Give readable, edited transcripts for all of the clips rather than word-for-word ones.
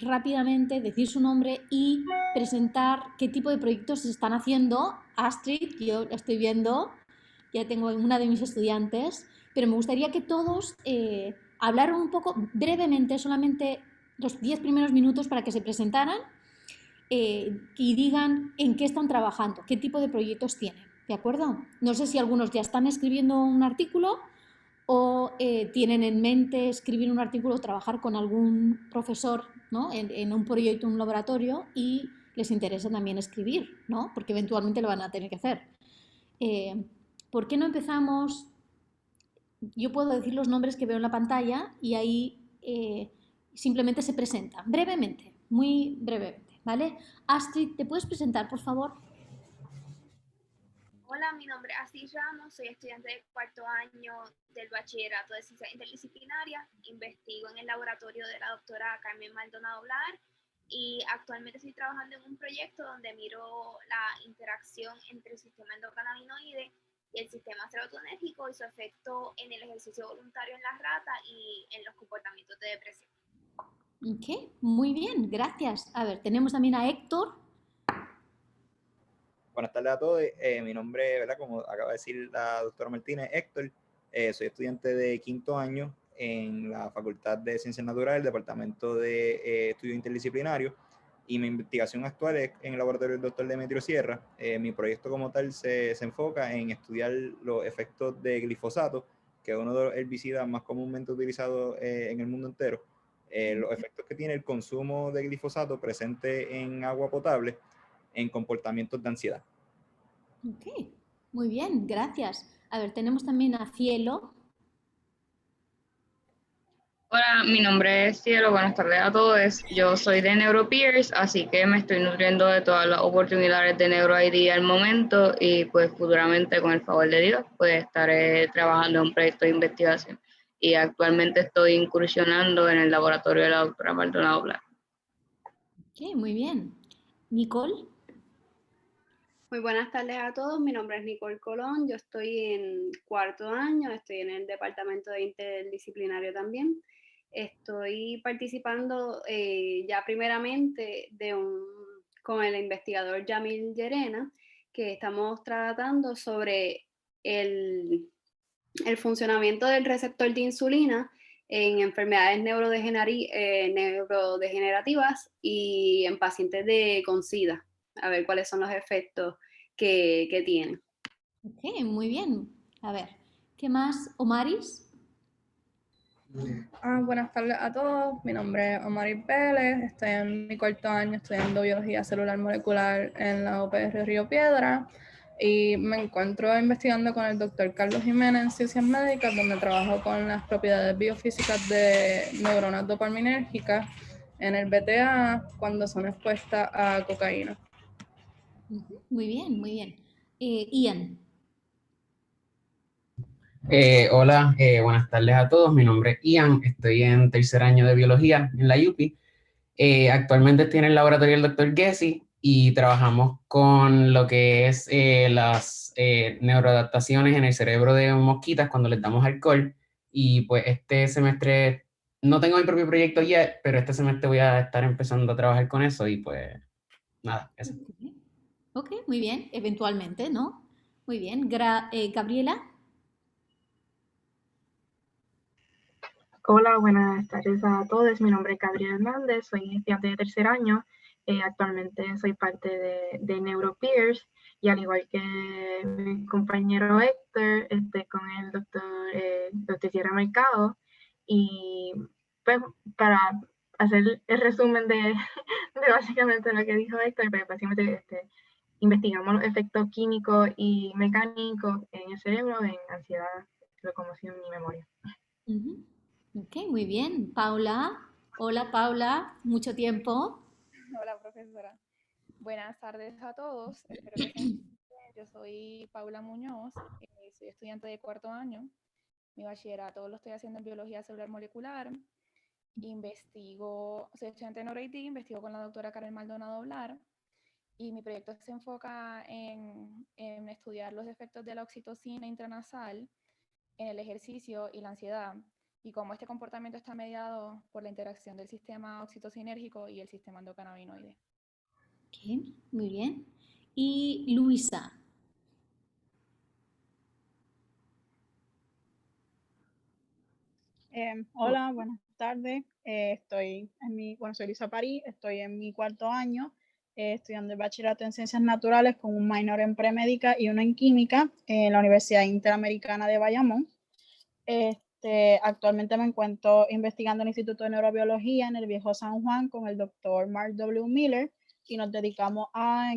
rápidamente, decir su nombre y presentar qué tipo de proyectos se están haciendo. Astrid, yo la estoy viendo, ya tengo una de mis estudiantes, pero me gustaría que todos hablaran un poco brevemente, solamente los 10 primeros minutos para que se presentaran y digan en qué están trabajando, qué tipo de proyectos tienen, ¿de acuerdo? No sé si algunos ya están escribiendo un artículo o tienen en mente escribir un artículo o trabajar con algún profesor, ¿no? en un proyecto, un laboratorio, y les interesa también escribir, ¿no? Porque eventualmente lo van a tener que hacer. Eh, ¿Por qué no empezamos? Yo puedo decir los nombres que veo en la pantalla y ahí simplemente se presentan, brevemente, muy brevemente, ¿vale? Astrid, ¿te puedes presentar, por favor? Hola, mi nombre es Asís Ramos, soy estudiante de cuarto año del bachillerato de ciencias interdisciplinarias, investigo en el laboratorio de la doctora Carmen Maldonado Blar y actualmente estoy trabajando en un proyecto donde miro la interacción entre el sistema endocannabinoide y el sistema serotonérgico y su efecto en el ejercicio voluntario en las ratas y en los comportamientos de depresión. Ok, muy bien, gracias. A ver, tenemos también a Héctor. Buenas tardes a todos. Mi nombre, ¿verdad? Como acaba de decir la doctora Martínez, Héctor. Soy estudiante de quinto año en la Facultad de Ciencias Naturales, Departamento de Estudios Interdisciplinarios, y mi investigación actual es en el laboratorio del doctor Demetrio Sierra. Mi proyecto como tal se enfoca en estudiar los efectos de glifosato, que es uno de los herbicidas más comúnmente utilizados en el mundo entero. Los efectos que tiene el consumo de glifosato presente en agua potable en comportamientos de ansiedad. Ok, muy bien, gracias. A ver, tenemos también a Cielo. Hola, mi nombre es Cielo, buenas tardes a todos. Yo soy de NeuroPeers, así que me estoy nutriendo de todas las oportunidades de NeuroID al momento y pues futuramente, con el favor de Dios, pues estaré trabajando en un proyecto de investigación. Y actualmente estoy incursionando en el laboratorio de la doctora Maldonado Blas. Ok, muy bien. Nicole. Muy buenas tardes a todos, mi nombre es Nicole Colón, yo estoy en cuarto año, estoy en el departamento de interdisciplinario también. Estoy participando ya primeramente con el investigador Yamil Llerena, que estamos tratando sobre el funcionamiento del receptor de insulina en enfermedades neurodegenerativas y en pacientes con SIDA, a ver cuáles son los efectos que tienen. Ok, muy bien. A ver, ¿qué más? Omaris. Buenas tardes a todos, mi nombre es Omaris Vélez, estoy en mi cuarto año estudiando biología celular molecular en la UPR Río Piedra y me encuentro investigando con el doctor Carlos Jiménez en Ciencias Médicas, donde trabajo con las propiedades biofísicas de neuronas dopaminérgicas en el BTA cuando son expuestas a cocaína. Muy bien, muy bien. Ian. Hola, buenas tardes a todos. Mi nombre es Ian, estoy en tercer año de biología en la UPI. Actualmente estoy en el laboratorio del doctor Gessi y trabajamos con lo que es las neuroadaptaciones en el cerebro de mosquitas cuando les damos alcohol. Y pues este semestre no tengo mi propio proyecto yet, pero este semestre voy a estar empezando a trabajar con eso y pues nada, eso. Ok, muy bien, eventualmente, ¿no? Muy bien. Gabriela. Hola, buenas tardes a todos. Mi nombre es Gabriela Hernández, soy estudiante de tercer año. Actualmente soy parte de NeuroPeers y al igual que mi compañero Héctor, con el doctor Sierra Mercado. Y pues para hacer el resumen de básicamente lo que dijo Héctor, pues básicamente investigamos los efectos químicos y mecánicos en el cerebro, en ansiedad, locomoción y memoria. Ok, muy bien. Paula. Hola, Paula. Mucho tiempo. Hola, profesora. Buenas tardes a todos. Espero que estén bien. Yo soy Paula Muñoz, soy estudiante de cuarto año. Mi bachillerato lo estoy haciendo en biología celular molecular. Soy estudiante de NeuroID, investigo con la doctora Carmen Maldonado Blar. Y mi proyecto se enfoca en estudiar los efectos de la oxitocina intranasal en el ejercicio y la ansiedad. y cómo este comportamiento está mediado por la interacción del sistema oxitocinérgico y el sistema endocannabinoide. Ok, muy bien. Y Luisa. Hola, buenas tardes. Soy Lisa París, estoy en mi 4º año estudiando el bachillerato en Ciencias Naturales con un minor en premédica y uno en química en la Universidad Interamericana de Bayamón. Actualmente me encuentro investigando en el Instituto de Neurobiología en el Viejo San Juan con el doctor Mark W. Miller y nos dedicamos a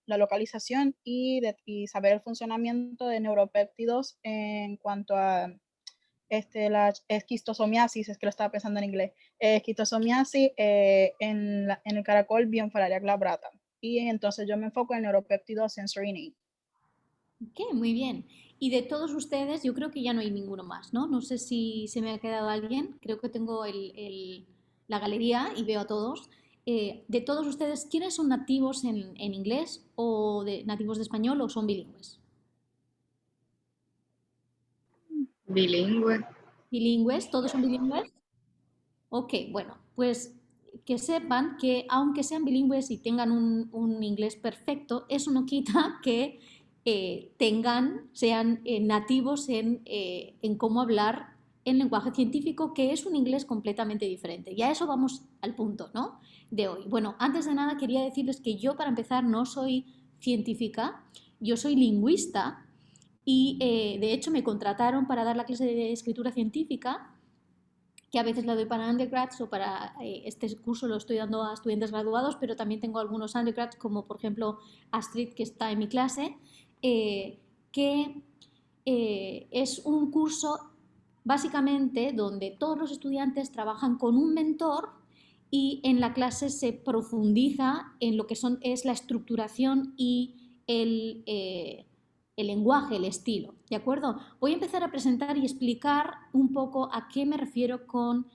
la localización y saber el funcionamiento de neuropéptidos en cuanto a la esquistosomiasis, es que lo estaba pensando en inglés, esquistosomiasis en el caracol Bionfalaria glabrata. Y entonces yo me enfoco en neuropéptido sensory innate. Ok, muy bien. Y de todos ustedes, yo creo que ya no hay ninguno más, ¿no? No sé si se me ha quedado alguien. Creo que tengo la galería y veo a todos. De todos ustedes, ¿quiénes son nativos en inglés o nativos de español o son bilingües? Bilingüe. ¿Bilingües? ¿Todos son bilingües? Ok, bueno, pues que sepan que aunque sean bilingües y tengan un inglés perfecto, eso no quita que sean nativos en cómo hablar en lenguaje científico, que es un inglés completamente diferente. Y a eso vamos al punto, ¿no?, de hoy. Bueno, antes de nada quería decirles que yo, para empezar, no soy científica, yo soy lingüista y de hecho me contrataron para dar la clase de escritura científica, que a veces la doy para undergrads o para este curso lo estoy dando a estudiantes graduados, pero también tengo algunos undergrads, como por ejemplo Astrid, que está en mi clase, que es un curso básicamente donde todos los estudiantes trabajan con un mentor y en la clase se profundiza en lo que es la estructuración y el lenguaje, el estilo, ¿de acuerdo? Voy a empezar a presentar y explicar un poco a qué me refiero con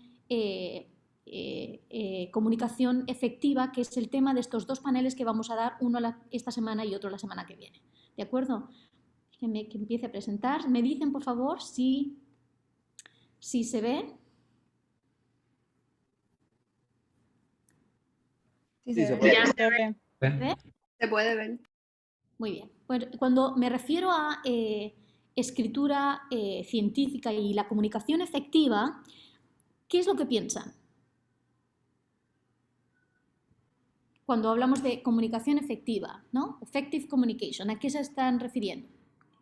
comunicación efectiva, que es el tema de estos dos paneles que vamos a dar, uno esta semana y otro la semana que viene, ¿de acuerdo? Déjenme que empiece a presentar. Me dicen, por favor, si se ve. Sí, Sí, se se ve. puede. Ya Se ve. ¿Se ve? Se puede ver. Muy bien. Pues cuando me refiero a escritura científica y la comunicación efectiva, ¿qué es lo que piensan cuando hablamos de comunicación efectiva, ¿no? Effective communication, ¿a qué se están refiriendo?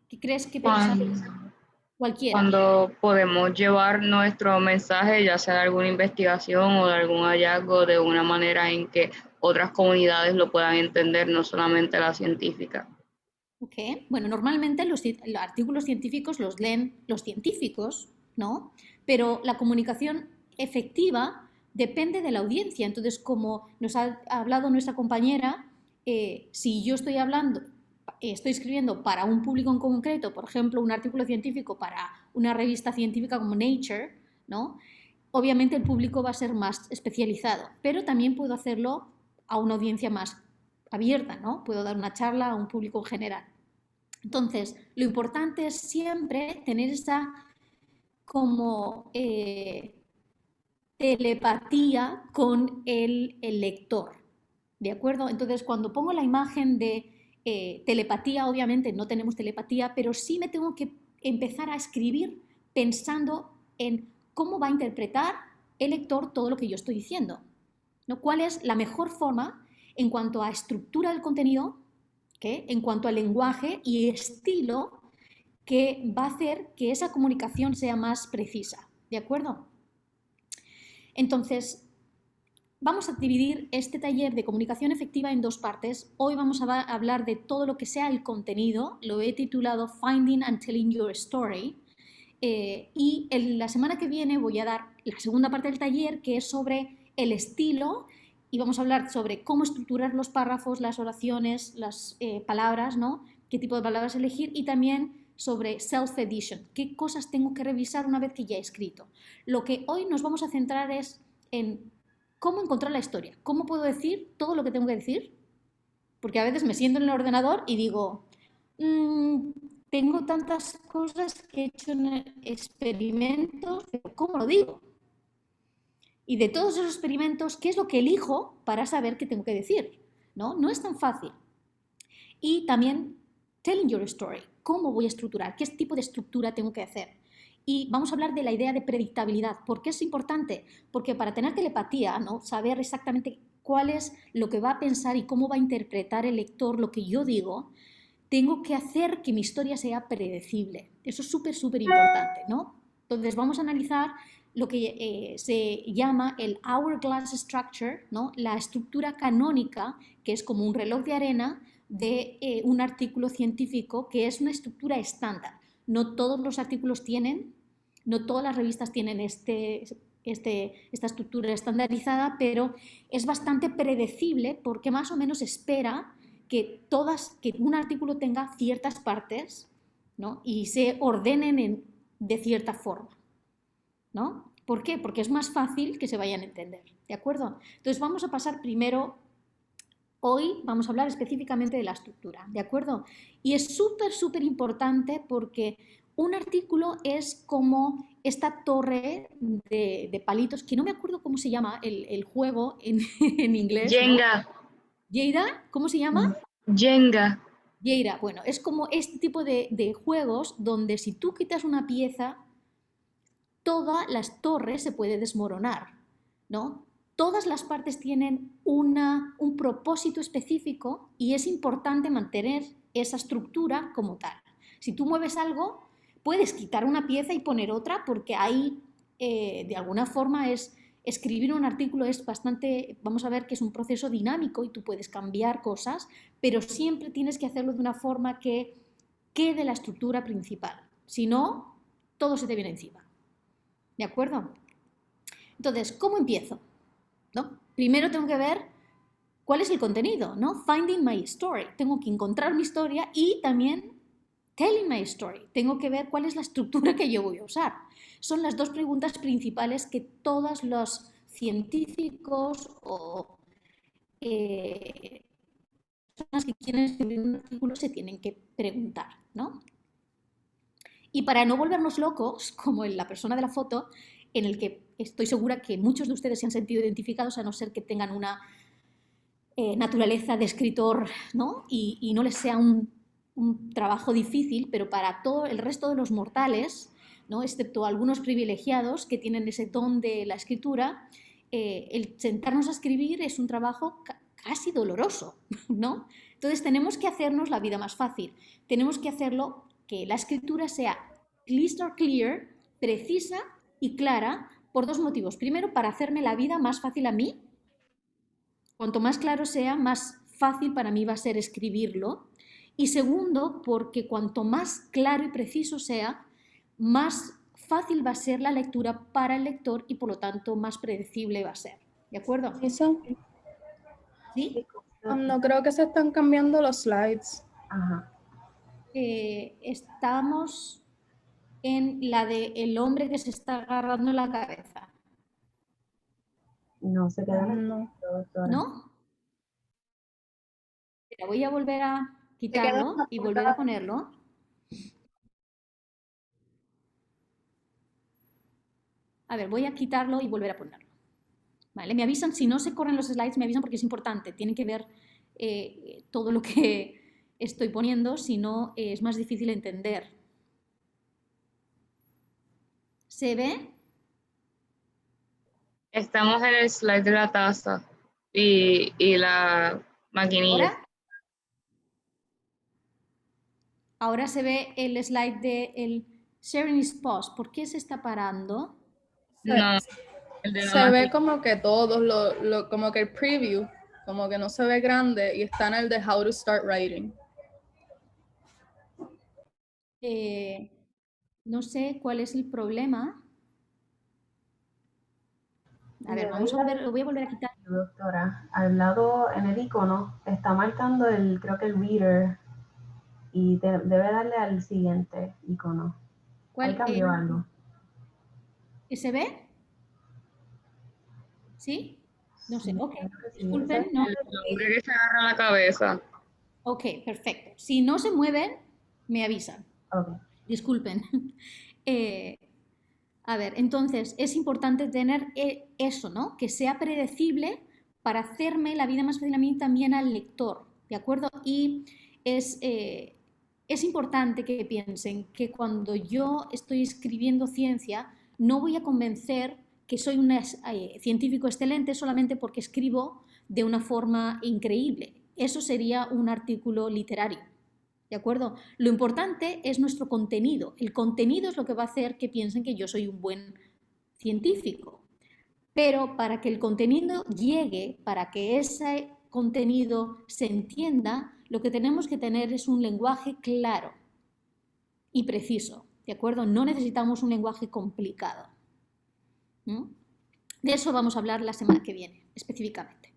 ¿Qué crees que piensan? Cualquiera. Cuando podemos llevar nuestro mensaje, ya sea de alguna investigación o de algún hallazgo, de una manera en que otras comunidades lo puedan entender, no solamente la científica. Ok, bueno, normalmente los artículos científicos los leen los científicos, ¿no? Pero la comunicación efectiva depende de la audiencia. Entonces, como nos ha hablado nuestra compañera, si yo estoy escribiendo para un público en concreto, por ejemplo, un artículo científico para una revista científica como Nature, ¿no?, obviamente el público va a ser más especializado, pero también puedo hacerlo a una audiencia más abierta, ¿no? Puedo dar una charla a un público en general. Entonces, lo importante es siempre tener esa como telepatía con el lector, ¿de acuerdo? Entonces, cuando pongo la imagen de telepatía, obviamente no tenemos telepatía, pero sí me tengo que empezar a escribir pensando en cómo va a interpretar el lector todo lo que yo estoy diciendo, ¿no? ¿Cuál es la mejor forma en cuanto a estructura del contenido, ¿okay?, en cuanto a lenguaje y estilo, que va a hacer que esa comunicación sea más precisa, ¿de acuerdo? Entonces, vamos a dividir este taller de comunicación efectiva en dos partes. Hoy vamos a hablar de todo lo que sea el contenido, lo he titulado Finding and Telling Your Story, y la semana que viene voy a dar la segunda parte del taller, que es sobre el estilo, y vamos a hablar sobre cómo estructurar los párrafos, las oraciones, las palabras, ¿no?, qué tipo de palabras elegir, y también sobre self-edition, qué cosas tengo que revisar una vez que ya he escrito. Lo que hoy nos vamos a centrar es en cómo encontrar la historia, cómo puedo decir todo lo que tengo que decir, porque a veces me siento en el ordenador y digo, tengo tantas cosas que he hecho en experimentos, pero ¿cómo lo digo? Y de todos esos experimentos, ¿qué es lo que elijo para saber qué tengo que decir? ¿No? No es tan fácil. Y también telling your story, ¿cómo voy a estructurar? ¿Qué tipo de estructura tengo que hacer? Y vamos a hablar de la idea de predictabilidad. ¿Por qué es importante? Porque para tener telepatía, ¿no? Saber exactamente cuál es lo que va a pensar y cómo va a interpretar el lector lo que yo digo, tengo que hacer que mi historia sea predecible. Eso es súper, súper importante, ¿no? Entonces vamos a analizar lo que se llama el hourglass structure, ¿no? La estructura canónica, que es como un reloj de arena de un artículo científico, que es una estructura estándar. No todos los artículos tienen, no todas las revistas tienen esta estructura estandarizada, pero es bastante predecible porque más o menos espera que un artículo tenga ciertas partes, ¿no? Y se ordenen de cierta forma, ¿no? ¿Por qué? Porque es más fácil que se vayan a entender, ¿de acuerdo? Entonces vamos a pasar primero, hoy vamos a hablar específicamente de la estructura, ¿de acuerdo? Y es súper, súper importante porque un artículo es como esta torre de palitos, que no me acuerdo cómo se llama el juego en inglés, ¿no? Jenga. ¿Lleida? ¿Cómo se llama? Jenga. Lleida. Bueno, es como este tipo de juegos donde si tú quitas una pieza, todas las torres se puede desmoronar, ¿no? Todas las partes tienen un propósito específico y es importante mantener esa estructura como tal. Si tú mueves algo, puedes quitar una pieza y poner otra porque ahí, de alguna forma, escribir un artículo es bastante, vamos a ver que es un proceso dinámico y tú puedes cambiar cosas, pero siempre tienes que hacerlo de una forma que quede la estructura principal. Si no, todo se te viene encima. ¿De acuerdo? Entonces, ¿cómo empiezo? ¿No? Primero tengo que ver cuál es el contenido, ¿no? Finding my story. Tengo que encontrar mi historia y también telling my story. Tengo que ver cuál es la estructura que yo voy a usar. Son las dos preguntas principales que todos los científicos o personas que quieren escribir un artículo se tienen que preguntar, ¿no? Y para no volvernos locos, como en la persona de la foto, en el que estoy segura que muchos de ustedes se han sentido identificados, a no ser que tengan una naturaleza de escritor, ¿no? Y no les sea un trabajo difícil, pero para todo el resto de los mortales, ¿no? Excepto algunos privilegiados que tienen ese don de la escritura, el sentarnos a escribir es un trabajo casi doloroso, ¿no? Entonces tenemos que hacernos la vida más fácil. Tenemos que hacerlo que la escritura sea crystal clear, precisa y clara por dos motivos. Primero, para hacerme la vida más fácil a mí. Cuanto más claro sea, más fácil para mí va a ser escribirlo. Y segundo, porque cuanto más claro y preciso sea, más fácil va a ser la lectura para el lector y por lo tanto más predecible va a ser. ¿De acuerdo? ¿Eso? ¿Sí? No creo que se están cambiando los slides. Ajá. Estamos en la de el hombre que se está agarrando la cabeza. No se queda No. doctora. ¿No? Pero voy a volver a quitarlo y volver a ponerlo. A ver, voy a quitarlo y volver a ponerlo. ¿Vale? Me avisan, si no se corren los slides, me avisan porque es importante. Tienen que ver todo lo que estoy poniendo, si no es más difícil entender. ¿Se ve? Estamos en el slide de la taza y la maquinilla. Ahora se ve el slide de el sharing is pause. ¿Por qué se está parando? No. Se ve como que todos, como que el preview, como que no se ve grande y está en el de How to Start Writing. No sé cuál es el problema. A ver, lo voy a volver a quitar. Doctora, al lado en el icono está marcando creo que el reader y debe darle al siguiente icono. ¿Cuál? Ahí cambió algo. ¿Se ve? ¿Sí? No sé, ok. Sí, Disculpen, no. El hombre que se agarra la cabeza. Ok, perfecto. Si no se mueven, me avisan. Ok. Disculpen. A ver, entonces es importante tener eso, ¿no? Que sea predecible para hacerme la vida más fácil a mí y también al lector, ¿de acuerdo? Y es importante que piensen que cuando yo estoy escribiendo ciencia, no voy a convencer que soy un científico excelente solamente porque escribo de una forma increíble. Eso sería un artículo literario. ¿De acuerdo? Lo importante es nuestro contenido. El contenido es lo que va a hacer que piensen que yo soy un buen científico. Pero para que el contenido llegue, para que ese contenido se entienda, lo que tenemos que tener es un lenguaje claro y preciso. ¿De acuerdo? No necesitamos un lenguaje complicado. ¿No? De eso vamos a hablar la semana que viene, específicamente.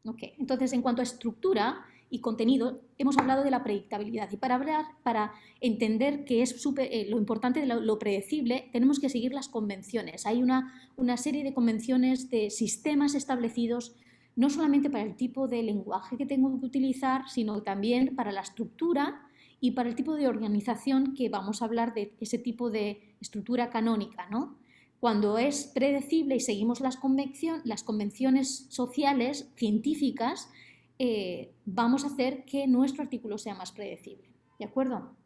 Okay. Entonces, en cuanto a estructura y contenido, hemos hablado de la predictabilidad y para entender que es lo importante de lo predecible, tenemos que seguir las convenciones. Hay una serie de convenciones de sistemas establecidos no solamente para el tipo de lenguaje que tengo que utilizar, sino también para la estructura y para el tipo de organización, que vamos a hablar de ese tipo de estructura canónica, ¿no? Cuando es predecible y seguimos las convenciones sociales, científicas, vamos a hacer que nuestro artículo sea más predecible. ¿De acuerdo?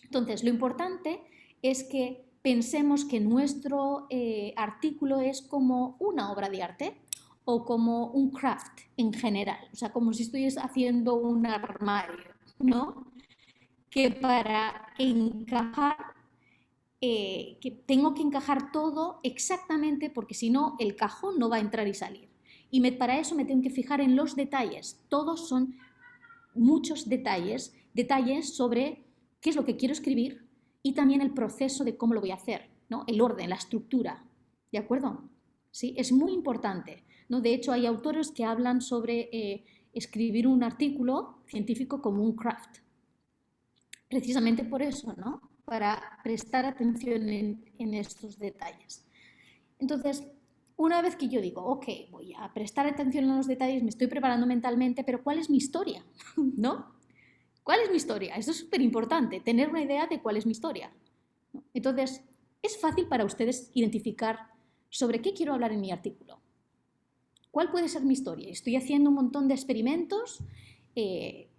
Entonces, lo importante es que pensemos que nuestro artículo es como una obra de arte o como un craft en general, o sea, como si estuviese haciendo un armario, ¿no? Que para encajar, que tengo que encajar todo exactamente, porque si no, el cajón no va a entrar y salir. Y para eso me tengo que fijar en los detalles. Todos son muchos detalles sobre qué es lo que quiero escribir y también el proceso de cómo lo voy a hacer, ¿no? El orden, la estructura, ¿de acuerdo? ¿Sí? Es muy importante, ¿no? De hecho, hay autores que hablan sobre escribir un artículo científico como un craft. Precisamente por eso, ¿no? Para prestar atención en estos detalles. Entonces, una vez que yo digo, ok, voy a prestar atención en los detalles, me estoy preparando mentalmente, pero ¿cuál es mi historia? ¿No? ¿Cuál es mi historia? Eso es súper importante, tener una idea de cuál es mi historia. ¿No? Entonces, es fácil para ustedes identificar sobre qué quiero hablar en mi artículo. ¿Cuál puede ser mi historia? Estoy haciendo un montón de experimentos,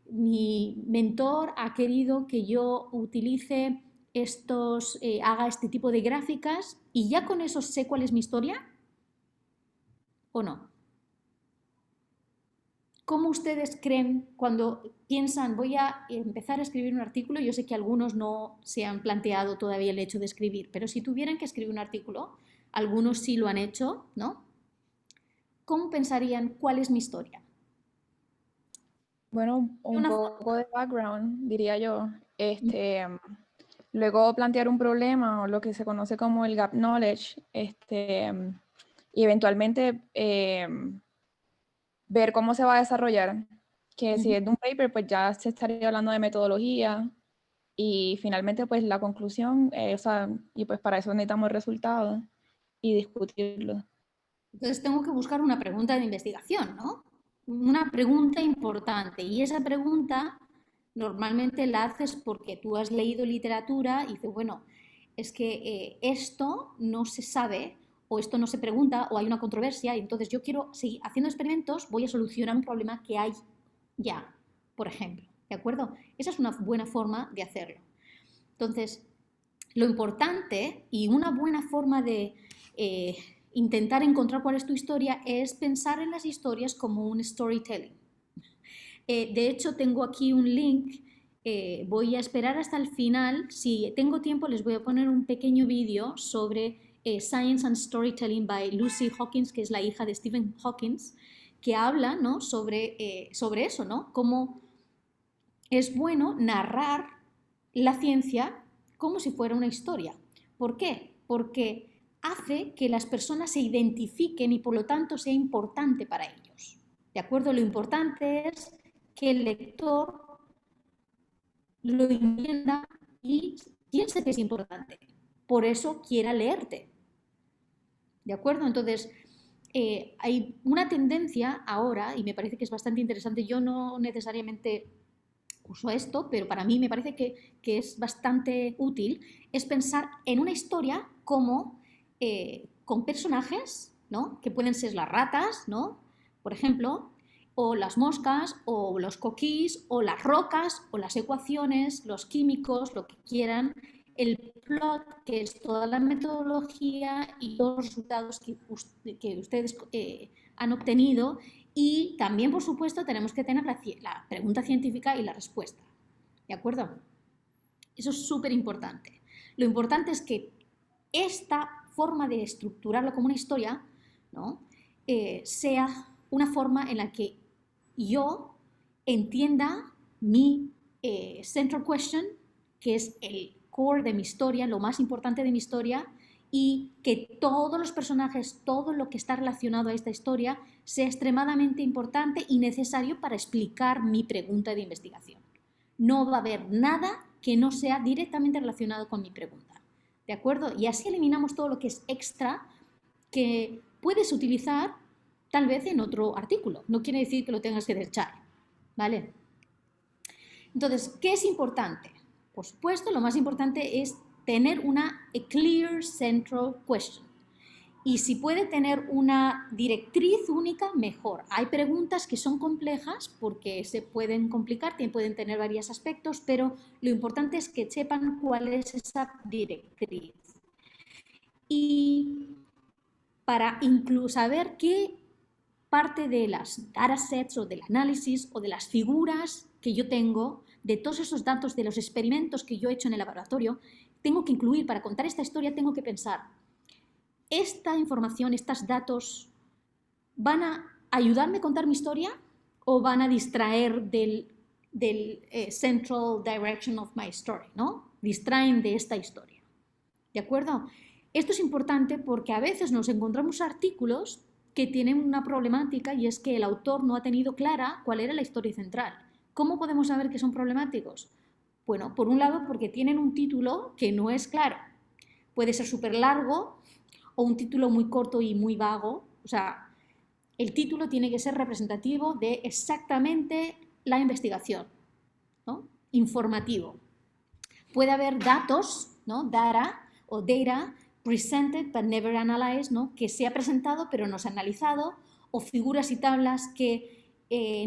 mi mentor ha querido que yo utilice haga este tipo de gráficas y ya con eso sé cuál es mi historia o no. ¿Cómo ustedes creen cuando piensan voy a empezar a escribir un artículo? Yo sé que algunos no se han planteado todavía el hecho de escribir, pero si tuvieran que escribir un artículo, algunos sí lo han hecho, ¿no? ¿Cómo pensarían cuál es mi historia? Bueno, un poco de background, diría yo. Luego plantear un problema o lo que se conoce como el gap knowledge, y eventualmente ver cómo se va a desarrollar. Que si es de un paper, pues ya se estaría hablando de metodología y finalmente pues la conclusión, y pues para eso necesitamos resultados y discutirlo. Entonces tengo que buscar una pregunta de investigación, ¿no? Una pregunta importante, y esa pregunta normalmente la haces porque tú has leído literatura y dices, bueno, es que esto no se sabe o esto no se pregunta o hay una controversia y entonces yo quiero seguir haciendo experimentos, voy a solucionar un problema que hay ya, por ejemplo, ¿de acuerdo? Esa es una buena forma de hacerlo. Entonces, lo importante y una buena forma de intentar encontrar cuál es tu historia es pensar en las historias como un storytelling. De hecho, tengo aquí un link, voy a esperar hasta el final, si tengo tiempo les voy a poner un pequeño vídeo sobre Science and Storytelling by Lucy Hawkins, que es la hija de Stephen Hawking, que habla, ¿no? sobre eso, ¿no? Cómo es bueno narrar la ciencia como si fuera una historia. ¿Por qué? Porque hace que las personas se identifiquen y por lo tanto sea importante para ellos. ¿De acuerdo? Lo importante es que el lector lo entienda y piense que es importante. Por eso quiera leerte. ¿De acuerdo? Entonces, hay una tendencia ahora, y me parece que es bastante interesante, yo no necesariamente uso esto, pero para mí me parece que es bastante útil, es pensar en una historia como con personajes, ¿no? Que pueden ser las ratas, ¿no? Por ejemplo, o las moscas, o los coquís, o las rocas, o las ecuaciones, los químicos, lo que quieran, el plot, que es toda la metodología y todos los resultados que ustedes han obtenido, y también, por supuesto, tenemos que tener la pregunta científica y la respuesta, ¿de acuerdo? Eso es súper importante. Lo importante es que esta forma de estructurarlo como una historia, ¿no? Sea una forma en la que yo entienda mi central question, que es el core de mi historia, lo más importante de mi historia, y que todos los personajes, todo lo que está relacionado a esta historia sea extremadamente importante y necesario para explicar mi pregunta de investigación. No va a haber nada que no sea directamente relacionado con mi pregunta, ¿de acuerdo? Y así eliminamos todo lo que es extra que puedes utilizar tal vez en otro artículo. No quiere decir que lo tengas que desechar, ¿vale? Entonces, ¿qué es importante? Por supuesto, lo más importante es tener una clear central question. Y si puede tener una directriz única, mejor. Hay preguntas que son complejas porque se pueden complicar, pueden tener varios aspectos, pero lo importante es que sepan cuál es esa directriz. Y para incluso saber qué parte de las datasets o del análisis o de las figuras que yo tengo, de todos esos datos de los experimentos que yo he hecho en el laboratorio, tengo que incluir, para contar esta historia, tengo que pensar, ¿esta información, estos datos, van a ayudarme a contar mi historia o van a distraer del central direction of my story, ¿no? Distraen de esta historia, ¿de acuerdo? Esto es importante porque a veces nos encontramos artículos que tienen una problemática y es que el autor no ha tenido clara cuál era la historia central. ¿Cómo podemos saber que son problemáticos? Bueno, por un lado porque tienen un título que no es claro. Puede ser súper largo o un título muy corto y muy vago. O sea, el título tiene que ser representativo de exactamente la investigación, ¿no? Informativo. Puede haber datos, ¿no? Data o data presented but never analyzed, ¿no? Que se ha presentado pero no se ha analizado, o figuras y tablas que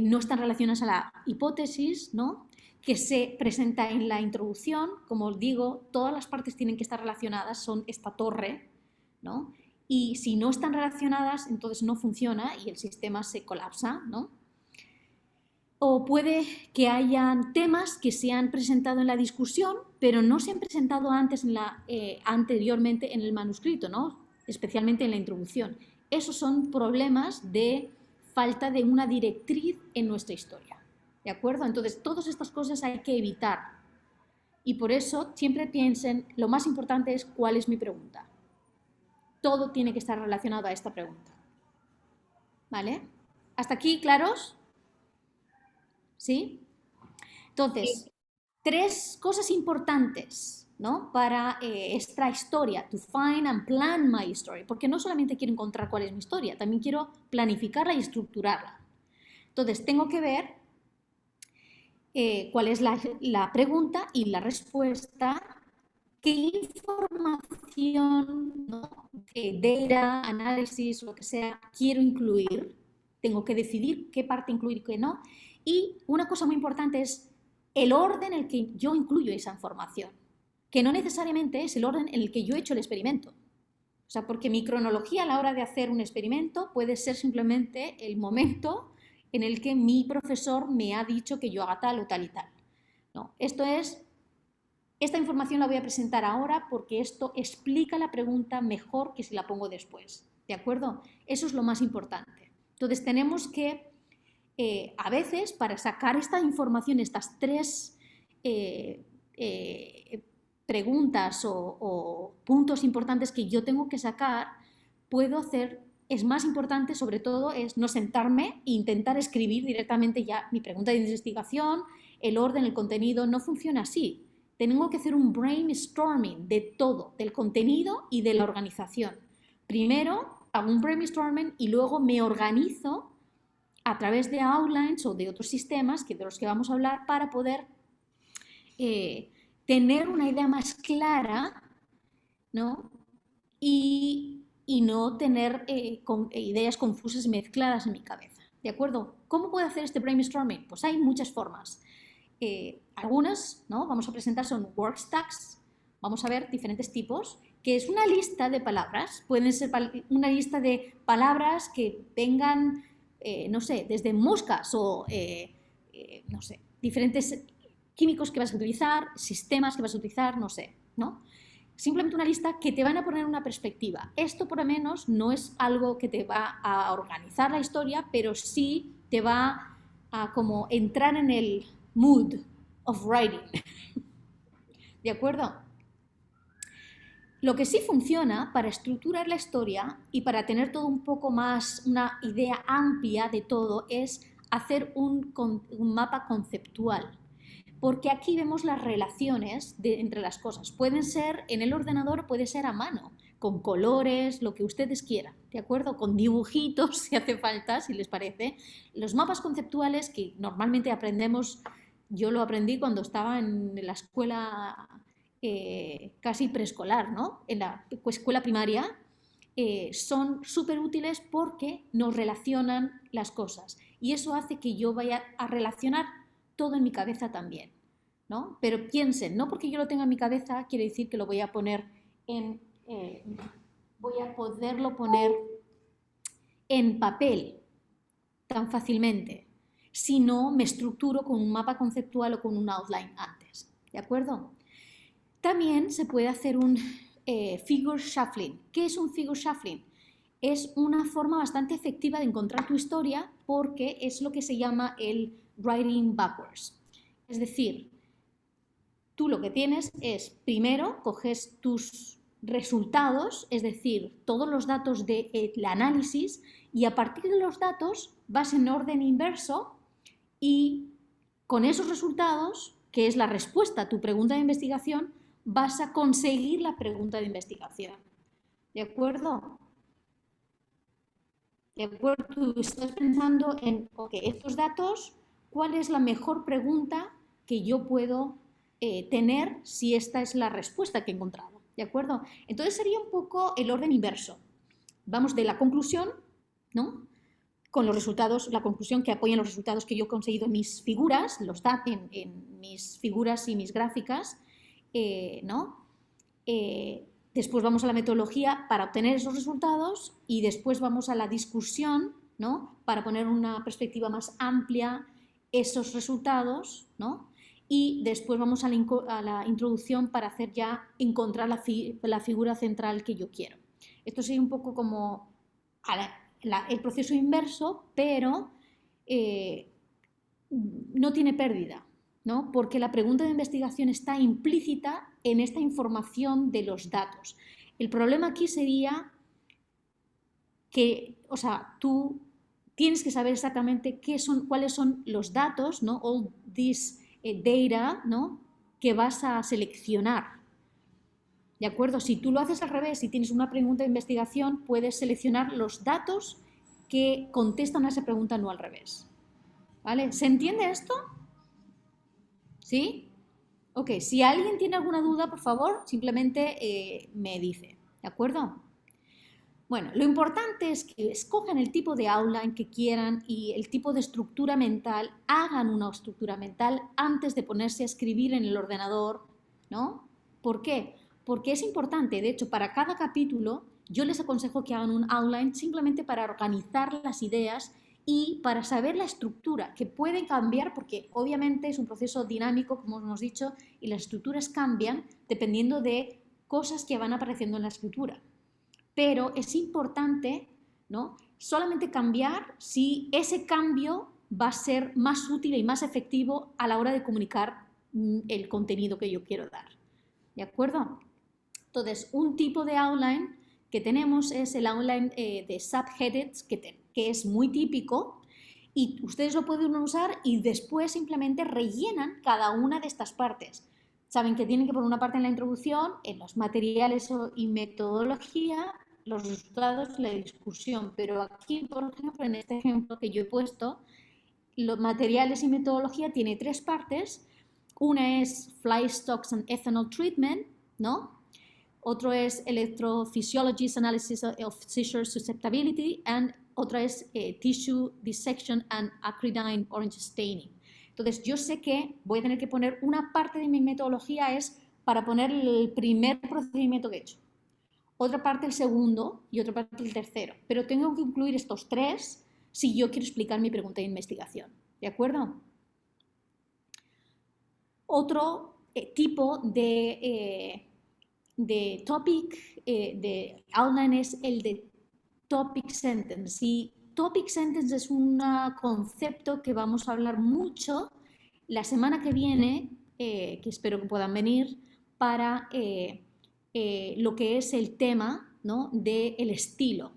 no están relacionadas a la hipótesis, ¿no? Que se presenta en la introducción. Como os digo, todas las partes tienen que estar relacionadas, son esta torre, ¿no? Y si no están relacionadas, entonces no funciona y el sistema se colapsa, ¿no? O puede que hayan temas que se han presentado en la discusión, pero no se han presentado antes anteriormente en el manuscrito, ¿no? Especialmente en la introducción. Esos son problemas de falta de una directriz en nuestra historia, ¿de acuerdo? Entonces, todas estas cosas hay que evitar. Y por eso siempre piensen, lo más importante es cuál es mi pregunta. Todo tiene que estar relacionado a esta pregunta. ¿Vale? ¿Hasta aquí claros? ¿Sí? Entonces, 3 cosas importantes, ¿no? Para esta historia, to find and plan my story, porque no solamente quiero encontrar cuál es mi historia, también quiero planificarla y estructurarla. Entonces, tengo que ver cuál es la pregunta y la respuesta, qué información, ¿no? Data, análisis, lo que sea, quiero incluir. Tengo que decidir qué parte incluir y qué no. Y una cosa muy importante es el orden en el que yo incluyo esa información, que no necesariamente es el orden en el que yo he hecho el experimento. O sea, porque mi cronología a la hora de hacer un experimento puede ser simplemente el momento en el que mi profesor me ha dicho que yo haga tal o tal y tal. No, esta información la voy a presentar ahora porque esto explica la pregunta mejor que si la pongo después, ¿de acuerdo? Eso es lo más importante. Entonces tenemos que, a veces, para sacar esta información, estas 3 preguntas o puntos importantes que yo tengo que sacar, puedo hacer, es más importante sobre todo, es no sentarme e intentar escribir directamente ya mi pregunta de investigación, el orden, el contenido. No funciona así. Tengo que hacer un brainstorming de todo, del contenido y de la organización. Primero hago un brainstorming y luego me organizo a través de outlines o de otros sistemas de los que vamos a hablar para poder tener una idea más clara, ¿no? Y no tener ideas confusas y mezcladas en mi cabeza, ¿de acuerdo? ¿Cómo puedo hacer este brainstorming? Pues hay muchas formas. Algunas, ¿no? Vamos a presentar son workstacks, vamos a ver diferentes tipos, que es una lista de palabras, pueden ser una lista de palabras que vengan, no sé, desde moscas o, no sé, diferentes químicos que vas a utilizar, sistemas que vas a utilizar, no sé, ¿no? Simplemente una lista que te van a poner una perspectiva. Esto, por lo menos, no es algo que te va a organizar la historia, pero sí te va a como entrar en el mood of writing. ¿De acuerdo? Lo que sí funciona para estructurar la historia y para tener todo un poco más, una idea amplia de todo, es hacer un mapa conceptual. Porque aquí vemos las relaciones entre las cosas. Pueden ser en el ordenador, puede ser a mano, con colores, lo que ustedes quieran, ¿de acuerdo? Con dibujitos, si hace falta, si les parece. Los mapas conceptuales que normalmente aprendemos, yo lo aprendí cuando estaba en la escuela casi preescolar, ¿no? En la escuela primaria, son súper útiles porque nos relacionan las cosas. Y eso hace que yo vaya a relacionar todo en mi cabeza también, ¿no? Pero piensen, no porque yo lo tenga en mi cabeza quiere decir que lo voy a poner en, voy a poderlo poner en papel tan fácilmente, si no me estructuro con un mapa conceptual o con un outline antes, ¿de acuerdo? También se puede hacer un figure shuffling. ¿Qué es un figure shuffling? Es una forma bastante efectiva de encontrar tu historia porque es lo que se llama el writing backwards. Es decir, tú lo que tienes es, primero, coges tus resultados, es decir, todos los datos del análisis, y a partir de los datos vas en orden inverso y con esos resultados, que es la respuesta a tu pregunta de investigación, vas a conseguir la pregunta de investigación. ¿De acuerdo? ¿De acuerdo? Tú estás pensando en, ok, estos datos, ¿cuál es la mejor pregunta que yo puedo tener si esta es la respuesta que he encontrado? ¿De acuerdo? Entonces sería un poco el orden inverso. Vamos de la conclusión, ¿no? Con los resultados, la conclusión que apoya los resultados que yo he conseguido en mis figuras, en mis figuras y mis gráficas, ¿no? Después vamos a la metodología para obtener esos resultados y después vamos a la discusión, ¿no? Para poner una perspectiva más amplia esos resultados, ¿no? Y después vamos a la introducción para hacer ya encontrar la figura central que yo quiero. Esto sería un poco como el proceso inverso, pero no tiene pérdida, ¿no? Porque la pregunta de investigación está implícita en esta información de los datos. El problema aquí sería que, o sea, tú tienes que saber exactamente cuáles son los datos, ¿no? All this data, ¿no? Que vas a seleccionar. ¿De acuerdo? Si tú lo haces al revés, si tienes una pregunta de investigación, puedes seleccionar los datos que contestan a esa pregunta, no al revés. ¿Vale? ¿Se entiende esto? ¿Sí? Ok, si alguien tiene alguna duda, por favor, simplemente me dice. ¿De acuerdo? Bueno, lo importante es que escojan el tipo de outline que quieran y el tipo de estructura mental, hagan una estructura mental antes de ponerse a escribir en el ordenador, ¿no? ¿Por qué? Porque es importante, de hecho, para cada capítulo yo les aconsejo que hagan un outline simplemente para organizar las ideas y para saber la estructura, que puede cambiar porque obviamente es un proceso dinámico, como hemos dicho, y las estructuras cambian dependiendo de cosas que van apareciendo en la escritura. Pero es importante, ¿no? Solamente cambiar si ese cambio va a ser más útil y más efectivo a la hora de comunicar el contenido que yo quiero dar. ¿De acuerdo? Entonces, un tipo de outline que tenemos es el outline de subheadings, que es muy típico y ustedes lo pueden usar y después simplemente rellenan cada una de estas partes. Saben que tienen que poner una parte en la introducción, en los materiales y metodología, los resultados y la discusión, pero aquí, por ejemplo, en este ejemplo que yo he puesto, los materiales y metodología tiene 3 partes. Una es Fly Stocks and Ethanol Treatment, ¿no? Otro es Electrophysiology Analysis of Seizure Susceptibility, and otra es Tissue Dissection and Acridine Orange Staining. Entonces, yo sé que voy a tener que poner una parte de mi metodología es para poner el primer procedimiento que he hecho, otra parte el segundo y otra parte el tercero, pero tengo que incluir estos 3 si yo quiero explicar mi pregunta de investigación, ¿de acuerdo? Otro tipo de topic, de outline es el de topic sentence. Y topic sentence es un concepto que vamos a hablar mucho la semana que viene, que espero que puedan venir, para lo que es el tema, ¿no?, del estilo,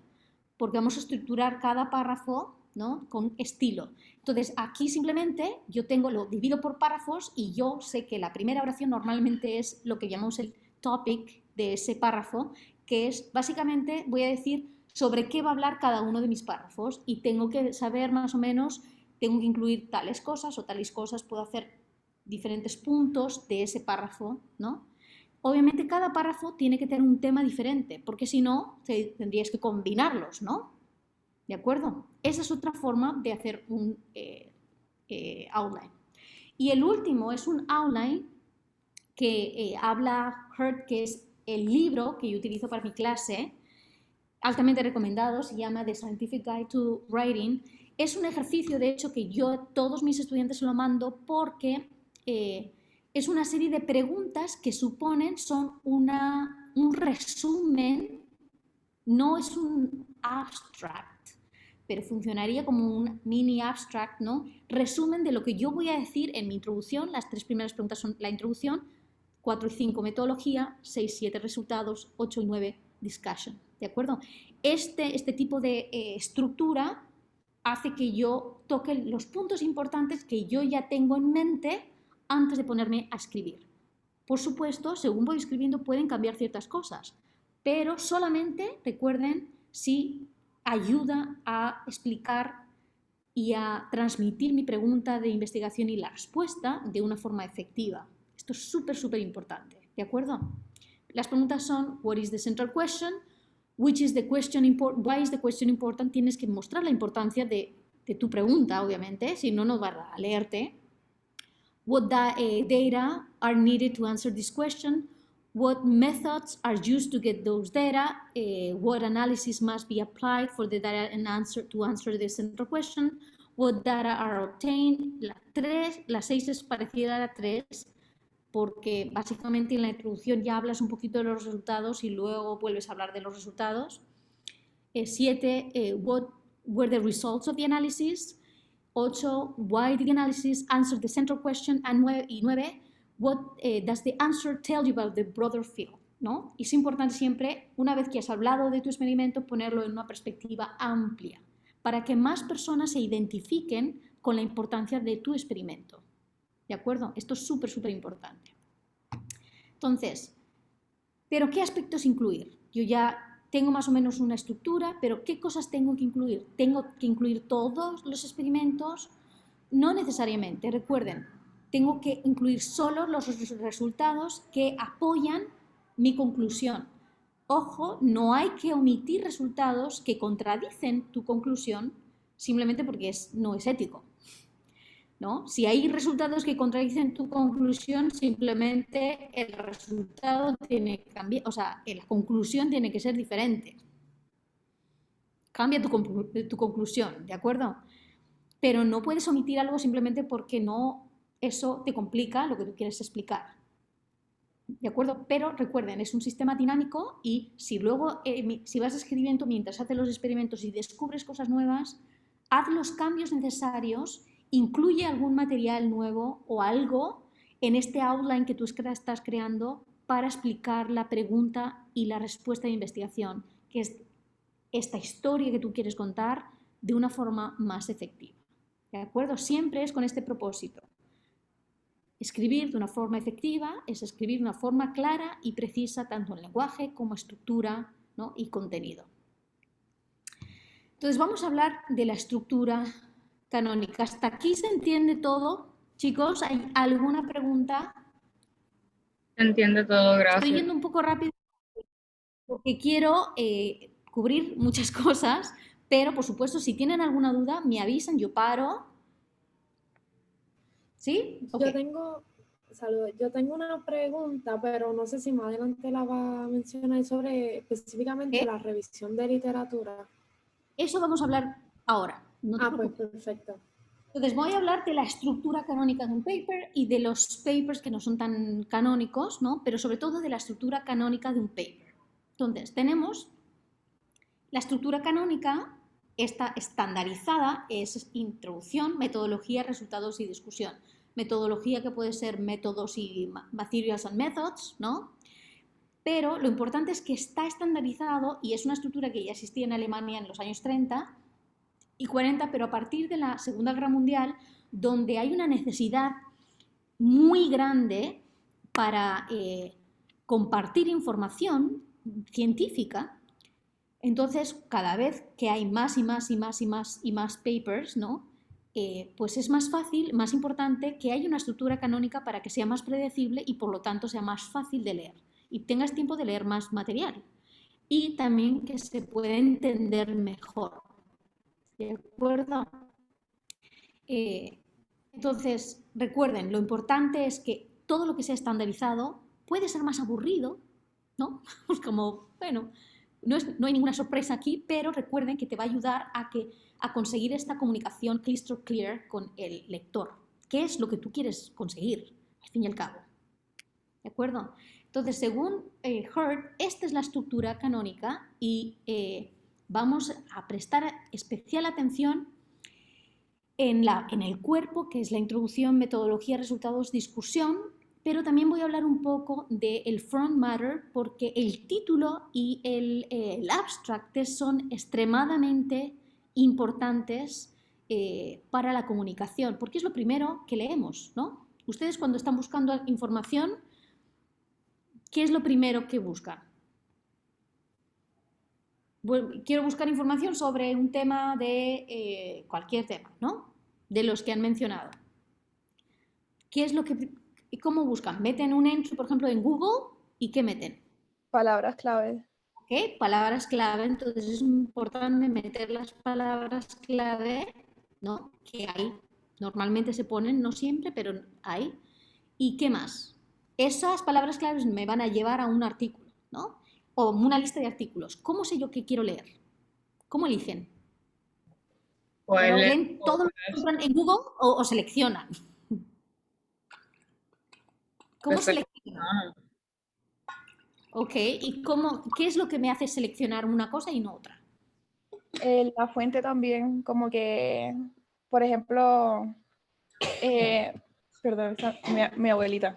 porque vamos a estructurar cada párrafo, ¿no?, con estilo. Entonces, aquí simplemente yo lo divido por párrafos y yo sé que la primera oración normalmente es lo que llamamos el topic de ese párrafo, que es básicamente, voy a decir sobre qué va a hablar cada uno de mis párrafos y tengo que saber más o menos, tengo que incluir tales cosas o tales cosas, puedo hacer diferentes puntos de ese párrafo, ¿no? Obviamente cada párrafo tiene que tener un tema diferente, porque si no, tendrías que combinarlos, ¿no? ¿De acuerdo? Esa es otra forma de hacer un outline. Y el último es un outline que habla Hurt, que es el libro que yo utilizo para mi clase, altamente recomendado, se llama The Scientific Guide to Writing. Es un ejercicio, de hecho, que yo a todos mis estudiantes se lo mando porque es una serie de preguntas que son un resumen, no es un abstract, pero funcionaría como un mini abstract, ¿no? Resumen de lo que yo voy a decir en mi introducción. Las 3 primeras preguntas son la introducción, 4 y 5 metodología, 6 y 7 resultados, 8 y 9 discussion, ¿de acuerdo? Este tipo de estructura hace que yo toque los puntos importantes que yo ya tengo en mente antes de ponerme a escribir. Por supuesto, según voy escribiendo pueden cambiar ciertas cosas, pero solamente, recuerden, si ayuda a explicar y a transmitir mi pregunta de investigación y la respuesta de una forma efectiva. Esto es súper, súper importante, ¿de acuerdo? Las preguntas son, what is the central question? Which is the question important? Why is the question important? Tienes que mostrar la importancia de tu pregunta, obviamente, si no, no va a leerte. What data are needed to answer this question? What methods are used to get those data? What analysis must be applied for the data and to answer the central question? What data are obtained? La 6 es parecida a la 3, porque básicamente en la introducción ya hablas un poquito de los resultados y luego vuelves a hablar de los resultados. 7, what were the results of the analysis? 8, why did the analysis answer the central question? Y 9, what does the answer tell you about the broader field? ¿No? Y es importante siempre, una vez que has hablado de tu experimento, ponerlo en una perspectiva amplia, para que más personas se identifiquen con la importancia de tu experimento. ¿De acuerdo? Esto es súper, súper importante. Entonces, ¿pero qué aspectos incluir? Yo ya tengo más o menos una estructura, pero ¿qué cosas tengo que incluir? ¿Tengo que incluir todos los experimentos? No necesariamente. Recuerden, tengo que incluir solo los resultados que apoyan mi conclusión. Ojo, no hay que omitir resultados que contradicen tu conclusión simplemente porque no es ético, ¿no? Si hay resultados que contradicen tu conclusión, simplemente el resultado tiene que cambiar, o sea, la conclusión tiene que ser diferente. Cambia tu conclusión, ¿de acuerdo? Pero no puedes omitir algo simplemente porque eso te complica lo que tú quieres explicar. ¿De acuerdo? Pero recuerden, es un sistema dinámico y si luego, si vas escribiendo mientras haces los experimentos y descubres cosas nuevas, haz los cambios necesarios, incluye algún material nuevo o algo en este outline que tú estás creando para explicar la pregunta y la respuesta de investigación, que es esta historia que tú quieres contar de una forma más efectiva. ¿De acuerdo? Siempre es con este propósito. Escribir de una forma efectiva es escribir de una forma clara y precisa, tanto en lenguaje como estructura, ¿no? Y contenido. Entonces vamos a hablar de la estructura canónica. ¿Hasta aquí se entiende todo? Chicos, ¿hay alguna pregunta? Se entiende todo, Estoy gracias. yendo un poco rápido porque quiero cubrir muchas cosas, pero por supuesto, si tienen alguna duda, me avisan, yo paro. ¿Sí? Ok. Yo tengo una pregunta, pero no sé si más adelante la va a mencionar sobre específicamente la revisión de literatura. Eso vamos a hablar ahora. No te pues preocupes. perfecto. Entonces voy a hablar de la estructura canónica de un paper y de los papers que no son tan canónicos, ¿no? Pero sobre todo de la estructura canónica de un paper. Entonces, tenemos la estructura canónica, esta estandarizada, es introducción, metodología, resultados y discusión. Metodología que puede ser métodos y materials and methods, ¿no? Pero lo importante es que está estandarizado y es una estructura que ya existía en Alemania en los años 30 y 40, pero a partir de la Segunda Guerra Mundial, donde hay una necesidad muy grande para compartir información científica. Entonces, cada vez que hay más y más y más y más y más papers, ¿no? Pues es más fácil, más importante que haya una estructura canónica para que sea más predecible y por lo tanto sea más fácil de leer y tengas tiempo de leer más material y también que se pueda entender mejor. ¿De acuerdo? Entonces, recuerden, lo importante es que todo lo que sea estandarizado puede ser más aburrido, ¿no? Pues como, bueno, no hay ninguna sorpresa aquí, pero recuerden que te va a ayudar a conseguir esta comunicación crystal clear con el lector. ¿Qué es lo que tú quieres conseguir, al fin y al cabo? ¿De acuerdo? Entonces, según Hurt, esta es la estructura canónica y vamos a prestar especial atención en el cuerpo, que es la introducción, metodología, resultados, discusión, pero también voy a hablar un poco del front matter porque el título y el abstract son extremadamente importantes para la comunicación, porque es lo primero que leemos, ¿no? Ustedes cuando están buscando información, ¿qué es lo primero que buscan? Bueno, quiero buscar información sobre un tema de cualquier tema, ¿no? De los que han mencionado. ¿Qué es lo que, cómo buscan? Meten un entry, por ejemplo, en Google y ¿qué meten? Palabras clave. ¿Ok? Palabras clave. Entonces es importante meter las palabras clave, ¿no? Que hay. Normalmente se ponen, no siempre, pero hay. ¿Y qué más? Esas palabras claves me van a llevar a un artículo, ¿no? O una lista de artículos. ¿Cómo sé yo qué quiero leer? ¿Cómo eligen? Pues ¿Leen todo lo que encuentran en Google o seleccionan? ¿Cómo seleccionan? Ok, ¿y qué es lo que me hace seleccionar una cosa y no otra? La fuente también, como que, por ejemplo, perdón, mi abuelita.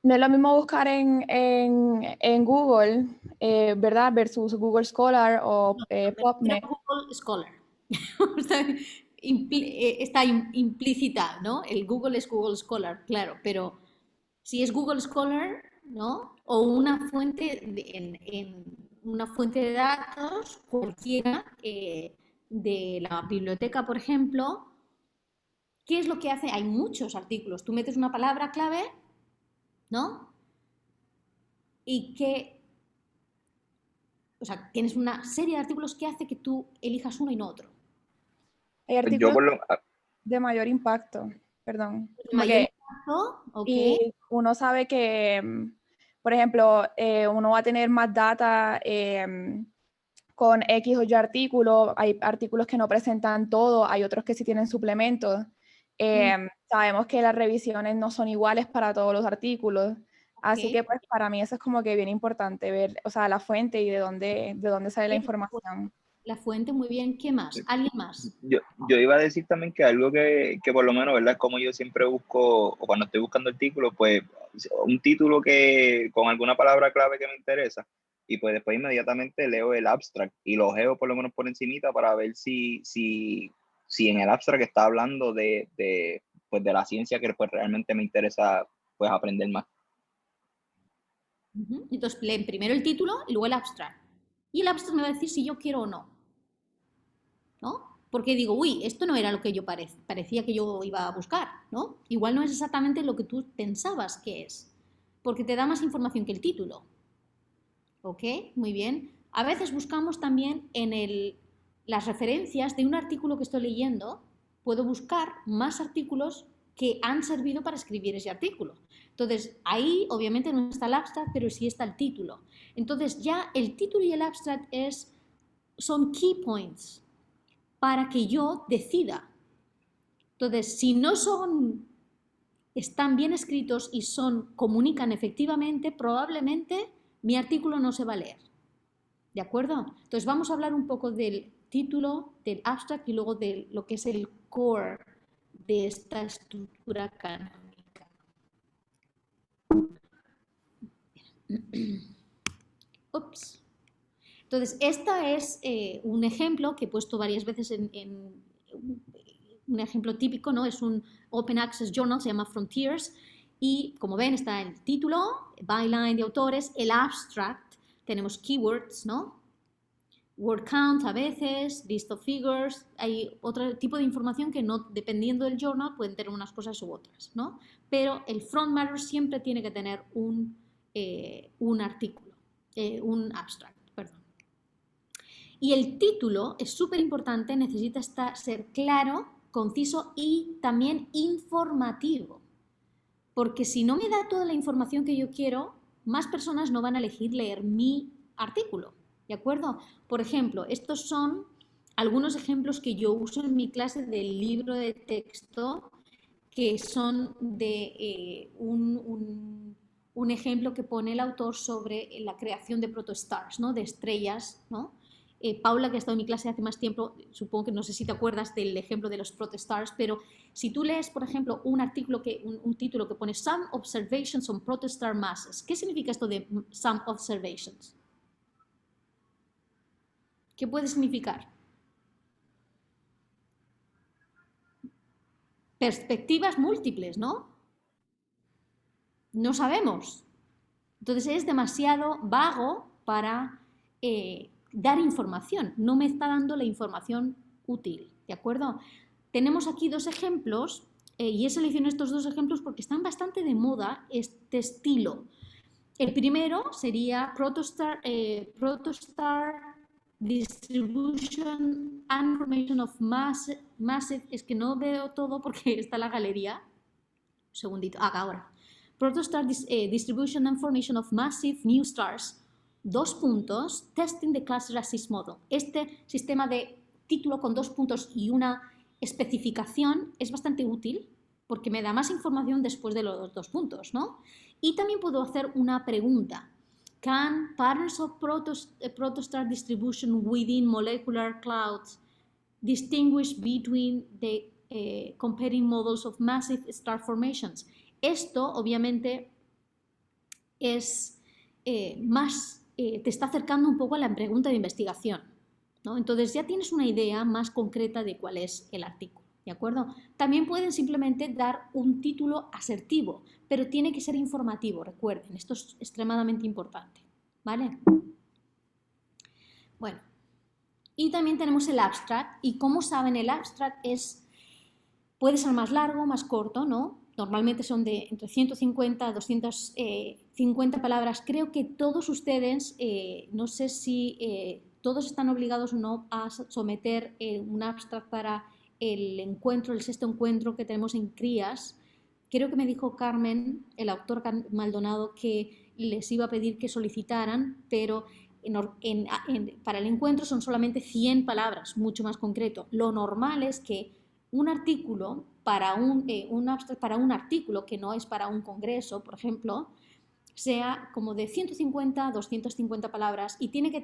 No es lo mismo buscar en Google, ¿verdad? Versus Google Scholar o PubMed. Google Scholar. Está implícita, ¿no? El Google es Google Scholar, claro, pero si es Google Scholar, ¿no? O una fuente en una fuente de datos cualquiera de la biblioteca, por ejemplo, ¿qué es lo que hace? Hay muchos artículos. Tú metes una palabra clave, ¿no? Y que, o sea, tienes una serie de artículos que hace que tú elijas uno y no otro. Hay artículos de mayor impacto, perdón. Mayor impacto, ok. Y uno sabe que, por ejemplo, uno va a tener más data con X o Y artículos. Hay artículos que no presentan todo, hay otros que sí tienen suplementos. Sabemos que las revisiones no son iguales para todos los artículos. Así que pues para mí eso es como que bien importante ver, o sea, la fuente y de dónde sale la información. La fuente, muy bien. ¿Qué más? ¿Alguien más? Yo iba a decir también que algo que por lo menos, ¿verdad? Como yo siempre busco, o cuando estoy buscando artículos, pues un título que con alguna palabra clave que me interesa, y pues después inmediatamente leo el abstract y lo leo por lo menos por encimita para ver si en el abstract está hablando de la ciencia que pues realmente me interesa pues aprender más. Entonces leen primero el título y luego el abstract. Y el abstract me va a decir si yo quiero o no. ¿No? Porque digo, uy, esto no era lo que yo parecía que yo iba a buscar, ¿no? Igual no es exactamente lo que tú pensabas que es, porque te da más información que el título. ¿Ok? Muy bien. A veces buscamos también en las referencias de un artículo que estoy leyendo, puedo buscar más artículos que han servido para escribir ese artículo. Entonces, ahí obviamente no está el abstract, pero sí está el título. Entonces, ya el título y el abstract son key points para que yo decida. Entonces, si no están bien escritos y comunican efectivamente, probablemente mi artículo no se va a leer. ¿De acuerdo? Entonces, vamos a hablar un poco del título, del abstract y luego de lo que es el core de esta estructura canónica. Ups. Entonces, esta es un ejemplo que he puesto varias veces en un ejemplo típico, ¿no? Es un Open Access Journal, se llama Frontiers, y como ven está el título, byline de autores, el abstract, tenemos keywords, ¿no? Word count a veces, list of figures, hay otro tipo de información que no, dependiendo del journal, pueden tener unas cosas u otras, ¿no? Pero el front matter siempre tiene que tener un artículo, un abstract. Y el título es súper importante, necesita ser claro, conciso y también informativo. Porque si no me da toda la información que yo quiero, más personas no van a elegir leer mi artículo. ¿De acuerdo? Por ejemplo, estos son algunos ejemplos que yo uso en mi clase del libro de texto, que son de un ejemplo que pone el autor sobre la creación de protostars, ¿no? De estrellas, ¿no? Paula, que ha estado en mi clase hace más tiempo, supongo que no sé si te acuerdas del ejemplo de los protostars, pero si tú lees, por ejemplo, un título que pone Some Observations on Protostar Masses, ¿qué significa esto de Some Observations? ¿Qué puede significar? Perspectivas múltiples, ¿no? No sabemos. Entonces es demasiado vago para dar información. No me está dando la información útil, ¿de acuerdo? Tenemos aquí dos ejemplos y he seleccionado estos dos ejemplos porque están bastante de moda este estilo. El primero sería Protostar Distribution and Formation of Massive, es que no veo todo porque está la galería. Un segundito, ahora. Protostar Distribution and Formation of Massive New Stars. Testing the Cluster Assist Model. Este sistema de título con 2 puntos y una especificación es bastante útil porque me da más información después de los 2 puntos, ¿no? Y también puedo hacer una pregunta. Can patterns of protostar distribution within molecular clouds distinguish between the competing models of massive star formations? Esto, obviamente, es te está acercando un poco a la pregunta de investigación, ¿no? Entonces ya tienes una idea más concreta de cuál es el artículo, ¿de acuerdo? También pueden simplemente dar un título asertivo, pero tiene que ser informativo, recuerden, esto es extremadamente importante, ¿vale? Bueno, y también tenemos el abstract, y como saben, el abstract puede ser más largo, más corto, ¿no? Normalmente son de entre 150 a 250 palabras. Creo que todos ustedes, no sé si todos están obligados o no a someter un abstract para el sexto encuentro que tenemos en CRIAS. Creo que me dijo Carmen, el autor Maldonado, que les iba a pedir que solicitaran, pero para el encuentro son solamente 100 palabras, mucho más concreto. Lo normal es que un artículo para un abstract para un artículo que no es para un congreso, por ejemplo, sea como de 150 a 250 palabras y tiene que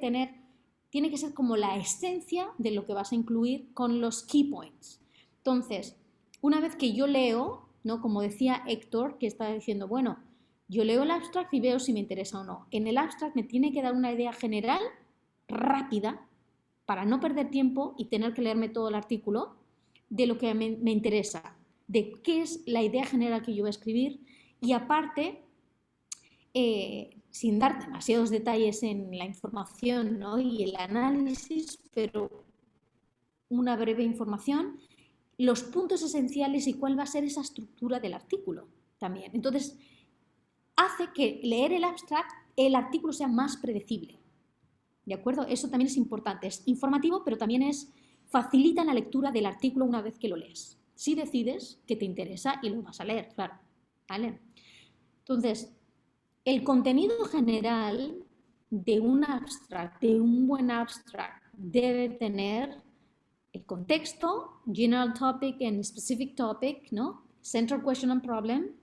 ser como la esencia de lo que vas a incluir con los key points. Entonces, una vez que yo leo, ¿no? Como decía Héctor, que está diciendo, bueno, yo leo el abstract y veo si me interesa o no. En el abstract me tiene que dar una idea general, rápida, para no perder tiempo y tener que leerme todo el artículo, de lo que me interesa, de qué es la idea general que yo voy a escribir y aparte sin dar demasiados detalles en la información, ¿no? Y el análisis, pero una breve información, los puntos esenciales y cuál va a ser esa estructura del artículo también. Entonces, hace que leer el abstract, el artículo sea más predecible. ¿De acuerdo? Eso también es importante. Es informativo, pero también facilita la lectura del artículo una vez que lo lees. Si decides que te interesa y lo vas a leer, claro. ¿Vale? Entonces, el contenido general de un abstract, de un buen abstract, debe tener el contexto, general topic and specific topic, ¿no? Central question and problem,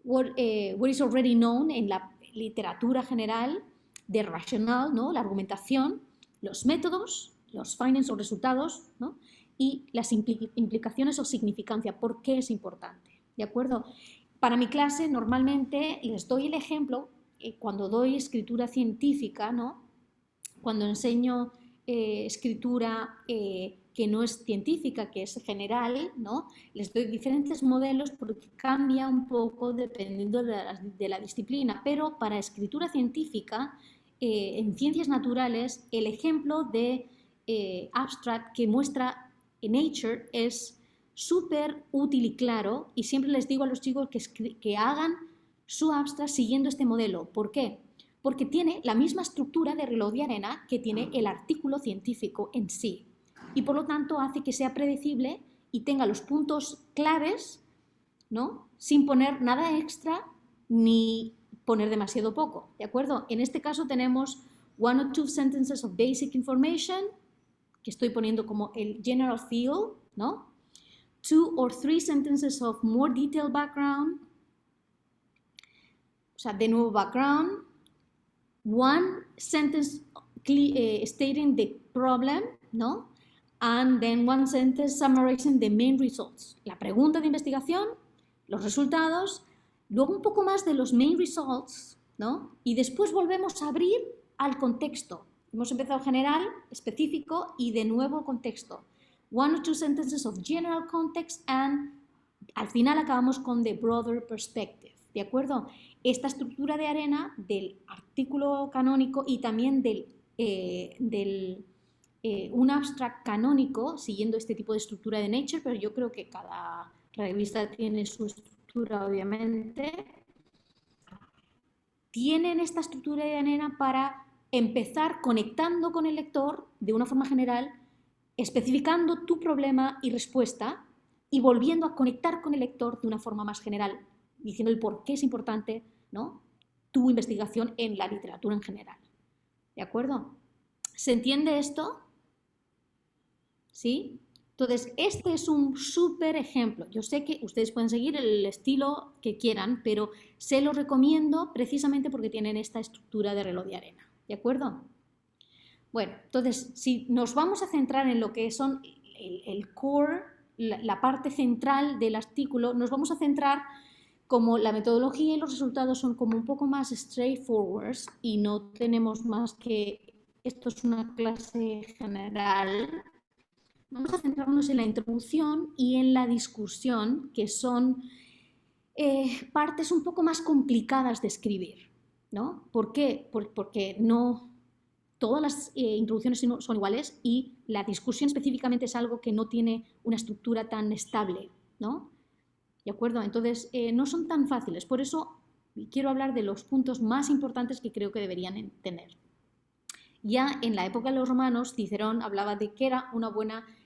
what is already known en la literatura general, de racional, ¿no? La argumentación, los métodos, los findings o resultados, ¿no? Y las implicaciones o significancia, por qué es importante, ¿de acuerdo? Para mi clase normalmente les doy el ejemplo cuando doy escritura científica, ¿no? Cuando enseño escritura que no es científica, que es general, ¿no? Les doy diferentes modelos porque cambia un poco dependiendo de la disciplina, pero para escritura científica, en ciencias naturales, el ejemplo de abstract que muestra Nature es súper útil y claro, y siempre les digo a los chicos que hagan su abstract siguiendo este modelo. ¿Por qué? Porque tiene la misma estructura de reloj de arena que tiene el artículo científico en sí, y por lo tanto hace que sea predecible y tenga los puntos claves, ¿no? Sin poner nada extra ni poner demasiado poco, ¿de acuerdo? En este caso tenemos 1 or 2 sentences of basic information, que estoy poniendo como el general feel, ¿no? 2 or 3 sentences of more detailed background, o sea, de nuevo background, 1 sentence stating the problem, ¿no? And then 1 sentence summarizing the main results. La pregunta de investigación, los resultados, luego un poco más de los main results, ¿no? Y después volvemos a abrir al contexto. Hemos empezado general, específico y de nuevo contexto. 1 or 2 sentences of general context and al final acabamos con the broader perspective, ¿de acuerdo? Esta estructura de arena del artículo canónico y también un abstract canónico, siguiendo este tipo de estructura de Nature, pero yo creo que cada revista tiene su estructura, obviamente. Tienen esta estructura de arena para empezar conectando con el lector de una forma general, especificando tu problema y respuesta y volviendo a conectar con el lector de una forma más general, diciendo el por qué es importante, ¿no? Tu investigación en la literatura en general. ¿De acuerdo? ¿Se entiende esto? ¿Sí? Entonces, este es un súper ejemplo. Yo sé que ustedes pueden seguir el estilo que quieran, pero se lo recomiendo precisamente porque tienen esta estructura de reloj de arena. ¿De acuerdo? Bueno, entonces, si nos vamos a centrar en lo que son el core, la parte central del artículo, nos vamos a centrar como la metodología y los resultados son como un poco más straightforward y no tenemos más que, esto es una clase general, vamos a centrarnos en la introducción y en la discusión, que son partes un poco más complicadas de escribir, ¿no? ¿Por qué? Porque no todas las introducciones son iguales y la discusión específicamente es algo que no tiene una estructura tan estable, ¿no? ¿De acuerdo? Entonces, no son tan fáciles. Por eso quiero hablar de los puntos más importantes que creo que deberían tener. Ya en la época de los romanos, Cicerón hablaba de que era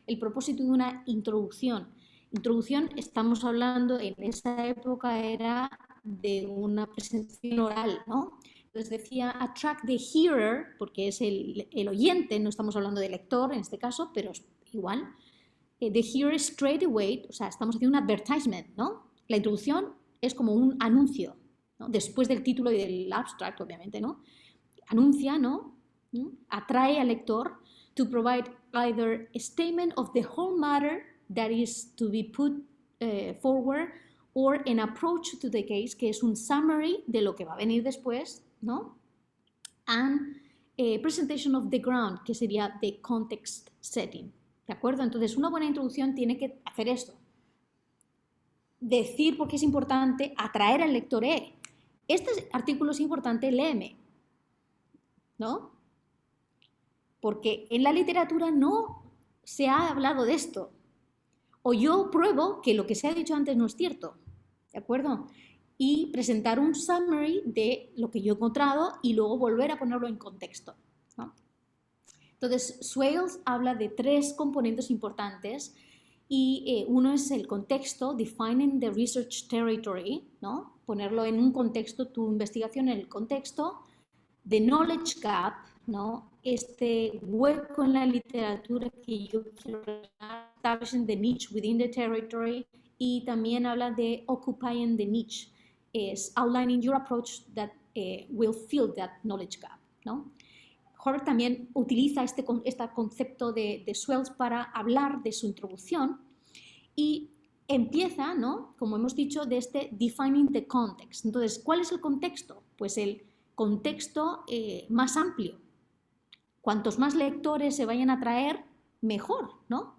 el propósito de una introducción. Introducción, estamos hablando, en esa época era de una presentación oral, ¿no? Entonces decía, attract the hearer, porque es el oyente, no estamos hablando de lector en este caso, pero es igual. The hearer straight away, o sea, estamos haciendo un advertisement, ¿no? La introducción es como un anuncio, ¿no? Después del título y del abstract, obviamente, ¿no? Anuncia, ¿no? Atrae al lector to provide either a statement of the whole matter that is to be put forward or an approach to the case, que es un summary de lo que va a venir después, ¿no? And a presentation of the ground, que sería the context setting. ¿De acuerdo? Entonces, una buena introducción tiene que hacer esto. Decir por qué es importante, atraer al lector. este artículo es importante, léeme, ¿no? Porque en la literatura no se ha hablado de esto. O yo pruebo que lo que se ha dicho antes no es cierto, ¿de acuerdo? Y presentar un summary de lo que yo he encontrado y luego volver a ponerlo en contexto, ¿no? Entonces, Swales habla de 3 componentes importantes y uno es el contexto, defining the research territory, ¿no? Ponerlo en un contexto, tu investigación en el contexto, the knowledge gap, ¿no? Este hueco en la literatura que yo quiero rellenar, establishing the niche within the territory, y también habla de occupying the niche, es outlining your approach that will fill that knowledge gap, ¿no? Horvath también utiliza este concepto de Swales para hablar de su introducción y empieza, ¿no? Como hemos dicho, de este defining the context. Entonces, ¿cuál es el contexto? Pues el contexto más amplio. Cuantos más lectores se vayan a traer, mejor, ¿no?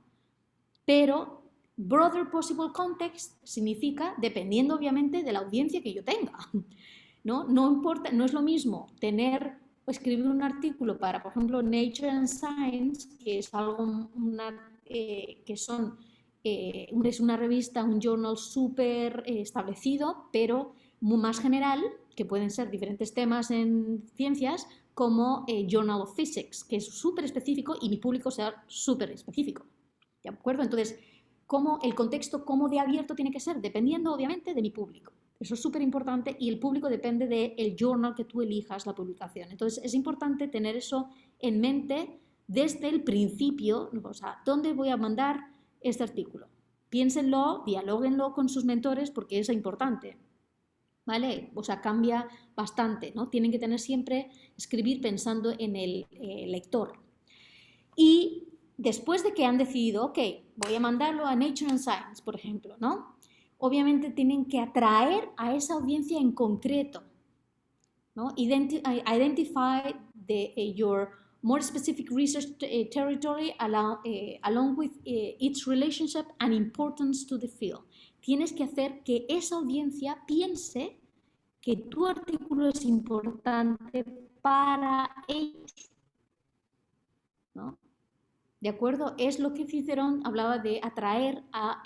Pero broader possible context significa, dependiendo obviamente de la audiencia que yo tenga, ¿no? No importa, no es lo mismo escribir un artículo para, por ejemplo, Nature and Science, que es algo, es una revista, un journal súper establecido, pero más general, que pueden ser diferentes temas en ciencias, como Journal of Physics, que es súper específico y mi público sea súper específico, ¿de acuerdo? Entonces, el contexto, cómo de abierto tiene que ser, dependiendo obviamente de mi público. Eso es súper importante y el público depende del journal que tú elijas la publicación. Entonces, es importante tener eso en mente desde el principio, o sea, ¿dónde voy a mandar este artículo? Piénsenlo, dialóguenlo con sus mentores porque es importante, ¿vale? O sea, cambia bastante, ¿no? Tienen que tener siempre, escribir pensando en el lector. Y después de que han decidido, ok, voy a mandarlo a Nature and Science, por ejemplo, ¿no? Obviamente tienen que atraer a esa audiencia en concreto, ¿no? Identify your more specific research territory along with its relationship and importance to the field. Tienes que hacer que esa audiencia piense que tu artículo es importante para ellos, ¿no? ¿De acuerdo? Es lo que Cicerón hablaba de atraer a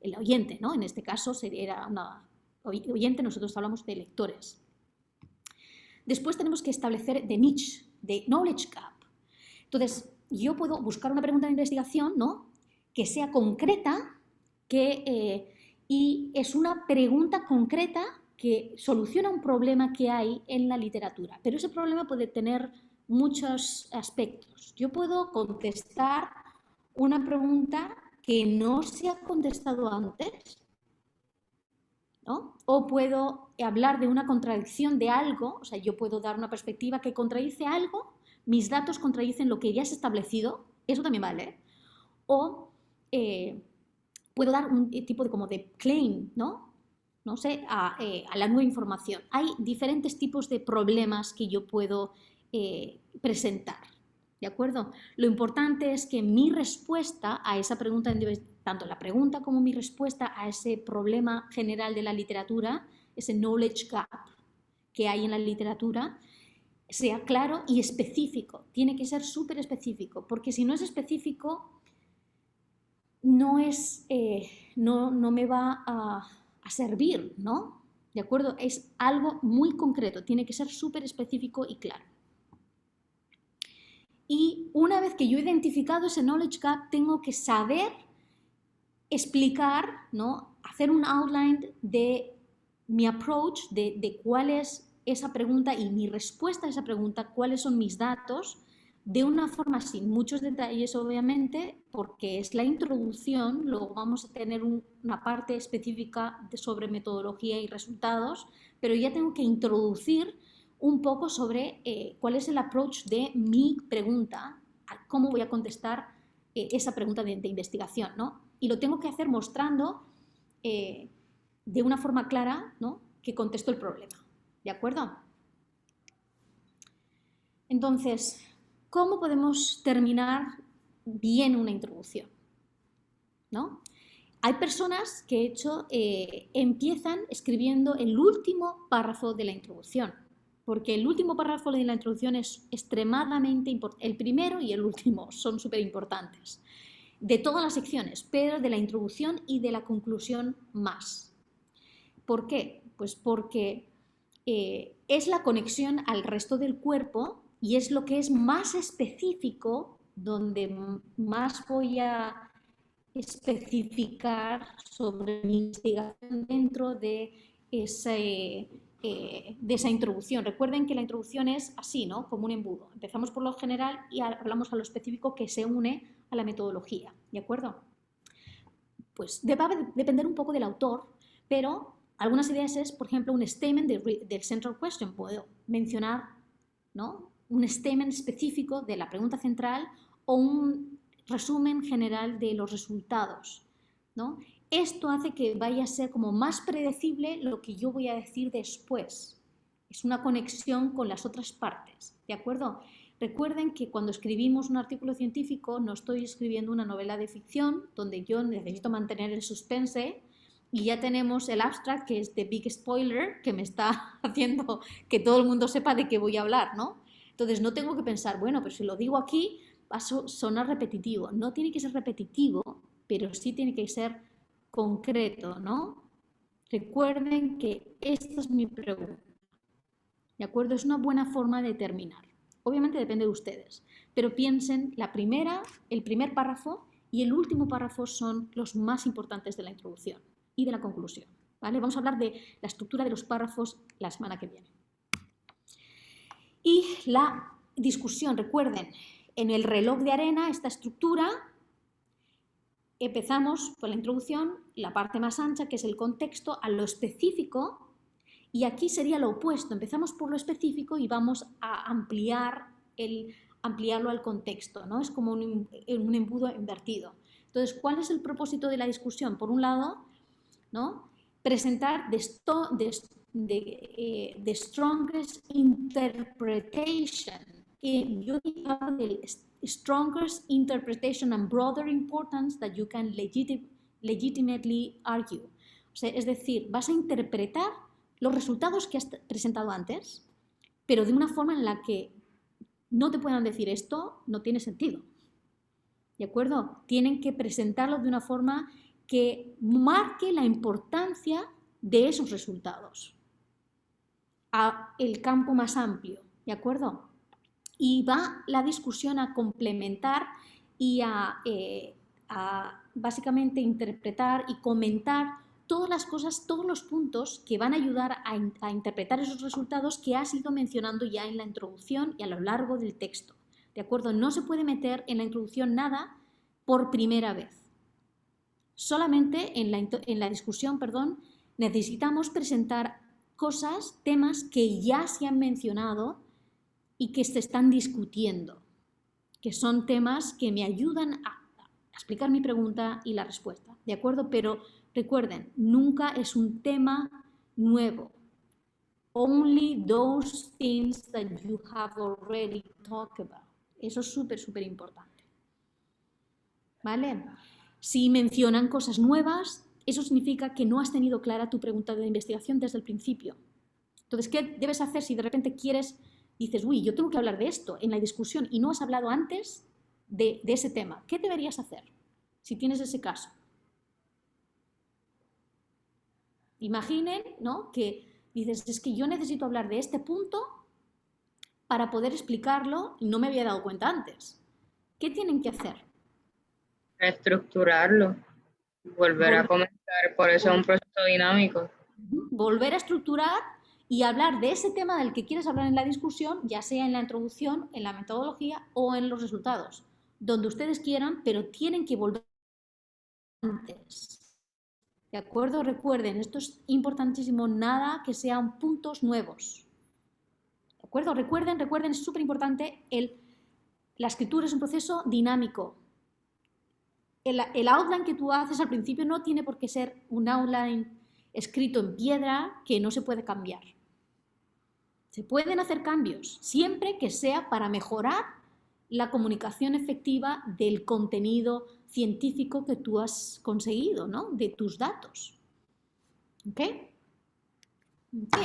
el oyente, ¿no? En este caso era una oyente, nosotros hablamos de lectores. Después tenemos que establecer the niche, the knowledge gap. Entonces, yo puedo buscar una pregunta de investigación, ¿no? Que sea concreta, y es una pregunta concreta que soluciona un problema que hay en la literatura. Pero ese problema puede tener muchos aspectos. Yo puedo contestar una pregunta que no se ha contestado antes, ¿no? O puedo hablar de una contradicción de algo, o sea, yo puedo dar una perspectiva que contradice algo, mis datos contradicen lo que ya es establecido, eso también vale. O puedo dar un tipo de claim, ¿no? No sé, a la nueva información. Hay diferentes tipos de problemas que yo puedo presentar, ¿de acuerdo? Lo importante es que mi respuesta a esa pregunta, tanto la pregunta como mi respuesta a ese problema general de la literatura, ese knowledge gap que hay en la literatura, sea claro y específico. Tiene que ser súper específico, porque si no es específico, no me va a servir, ¿no? ¿De acuerdo? Es algo muy concreto, tiene que ser súper específico y claro. Y una vez que yo he identificado ese knowledge gap, tengo que saber explicar, ¿no? Hacer un outline de mi approach, de cuál es esa pregunta y mi respuesta a esa pregunta, cuáles son mis datos, de una forma sin muchos detalles, obviamente, porque es la introducción, luego vamos a tener una parte específica sobre metodología y resultados, pero ya tengo que introducir un poco sobre cuál es el approach de mi pregunta, cómo voy a contestar esa pregunta de investigación, ¿no? Y lo tengo que hacer mostrando de una forma clara, ¿no? Que contesto el problema, ¿de acuerdo? Entonces, ¿cómo podemos terminar bien una introducción? ¿No? Hay personas que, de hecho, empiezan escribiendo el último párrafo de la introducción, porque el último párrafo de la introducción es extremadamente importante. El primero y el último son súper importantes, de todas las secciones, pero de la introducción y de la conclusión más. ¿Por qué? Pues porque es la conexión al resto del cuerpo y es lo que es más específico, donde más voy a especificar sobre mi investigación dentro de esa introducción. Recuerden que la introducción es así, ¿no? Como un embudo. Empezamos por lo general y hablamos a lo específico que se une a la metodología, ¿de acuerdo? Pues va a depender un poco del autor, pero algunas ideas es, por ejemplo, un statement del central question. Puedo mencionar, ¿no?, un statement específico de la pregunta central o un resumen general de los resultados, ¿no? Esto hace que vaya a ser como más predecible lo que yo voy a decir después. Es una conexión con las otras partes, ¿de acuerdo? Recuerden que cuando escribimos un artículo científico no estoy escribiendo una novela de ficción donde yo necesito mantener el suspense y ya tenemos el abstract, que es the big spoiler, que me está haciendo que todo el mundo sepa de qué voy a hablar, ¿no? Entonces no tengo que pensar, bueno, pero si lo digo aquí va a sonar repetitivo. No tiene que ser repetitivo, pero sí tiene que ser concreto, ¿no? Recuerden que esta es mi pregunta, ¿de acuerdo? Es una buena forma de terminar. Obviamente depende de ustedes, pero piensen, el primer párrafo y el último párrafo son los más importantes de la introducción y de la conclusión, ¿vale? Vamos a hablar de la estructura de los párrafos la semana que viene. Y la discusión, recuerden, en el reloj de arena, esta estructura, empezamos con la introducción, la parte más ancha, que es el contexto, a lo específico, y aquí sería lo opuesto. Empezamos por lo específico y vamos a ampliarlo al contexto, ¿no? Es como un embudo invertido. Entonces, ¿cuál es el propósito de la discusión? Por un lado, ¿no?, presentar the strongest interpretation. Yo digo del strongest interpretation and broader importance that you can legitimately argue. O sea, es decir, vas a interpretar los resultados que has presentado antes, pero de una forma en la que no te puedan decir esto no tiene sentido. ¿De acuerdo? Tienen que presentarlo de una forma que marque la importancia de esos resultados a el campo más amplio, ¿de acuerdo? Y va la discusión a complementar y a básicamente interpretar y comentar todas las cosas, todos los puntos que van a ayudar a interpretar esos resultados que has ido mencionando ya en la introducción y a lo largo del texto, ¿de acuerdo? No se puede meter en la introducción nada por primera vez. Solamente en la discusión, necesitamos presentar cosas, temas que ya se han mencionado y que se están discutiendo, que son temas que me ayudan a explicar mi pregunta y la respuesta, ¿de acuerdo? Pero recuerden, nunca es un tema nuevo. Only those things that you have already talked about. Eso es súper, súper importante. ¿Vale? Si mencionan cosas nuevas, eso significa que no has tenido clara tu pregunta de investigación desde el principio. Entonces, ¿qué debes hacer si de repente dices, uy, yo tengo que hablar de esto en la discusión y no has hablado antes de ese tema? ¿Qué deberías hacer si tienes ese caso? Imaginen, ¿no?, que dices, es que yo necesito hablar de este punto para poder explicarlo y no me había dado cuenta antes. ¿Qué tienen que hacer? Estructurarlo, volver a comenzar, por eso es un proceso dinámico. Volver a estructurar y hablar de ese tema del que quieres hablar en la discusión, ya sea en la introducción, en la metodología o en los resultados, donde ustedes quieran, pero tienen que volver antes. ¿De acuerdo? Recuerden, esto es importantísimo, nada que sean puntos nuevos. ¿De acuerdo? Recuerden, es súper importante, la escritura es un proceso dinámico. El outline que tú haces al principio no tiene por qué ser un outline escrito en piedra que no se puede cambiar. Se pueden hacer cambios, siempre que sea para mejorar la comunicación efectiva del contenido científico que tú has conseguido, ¿no? De tus datos. ¿Ok? Ok.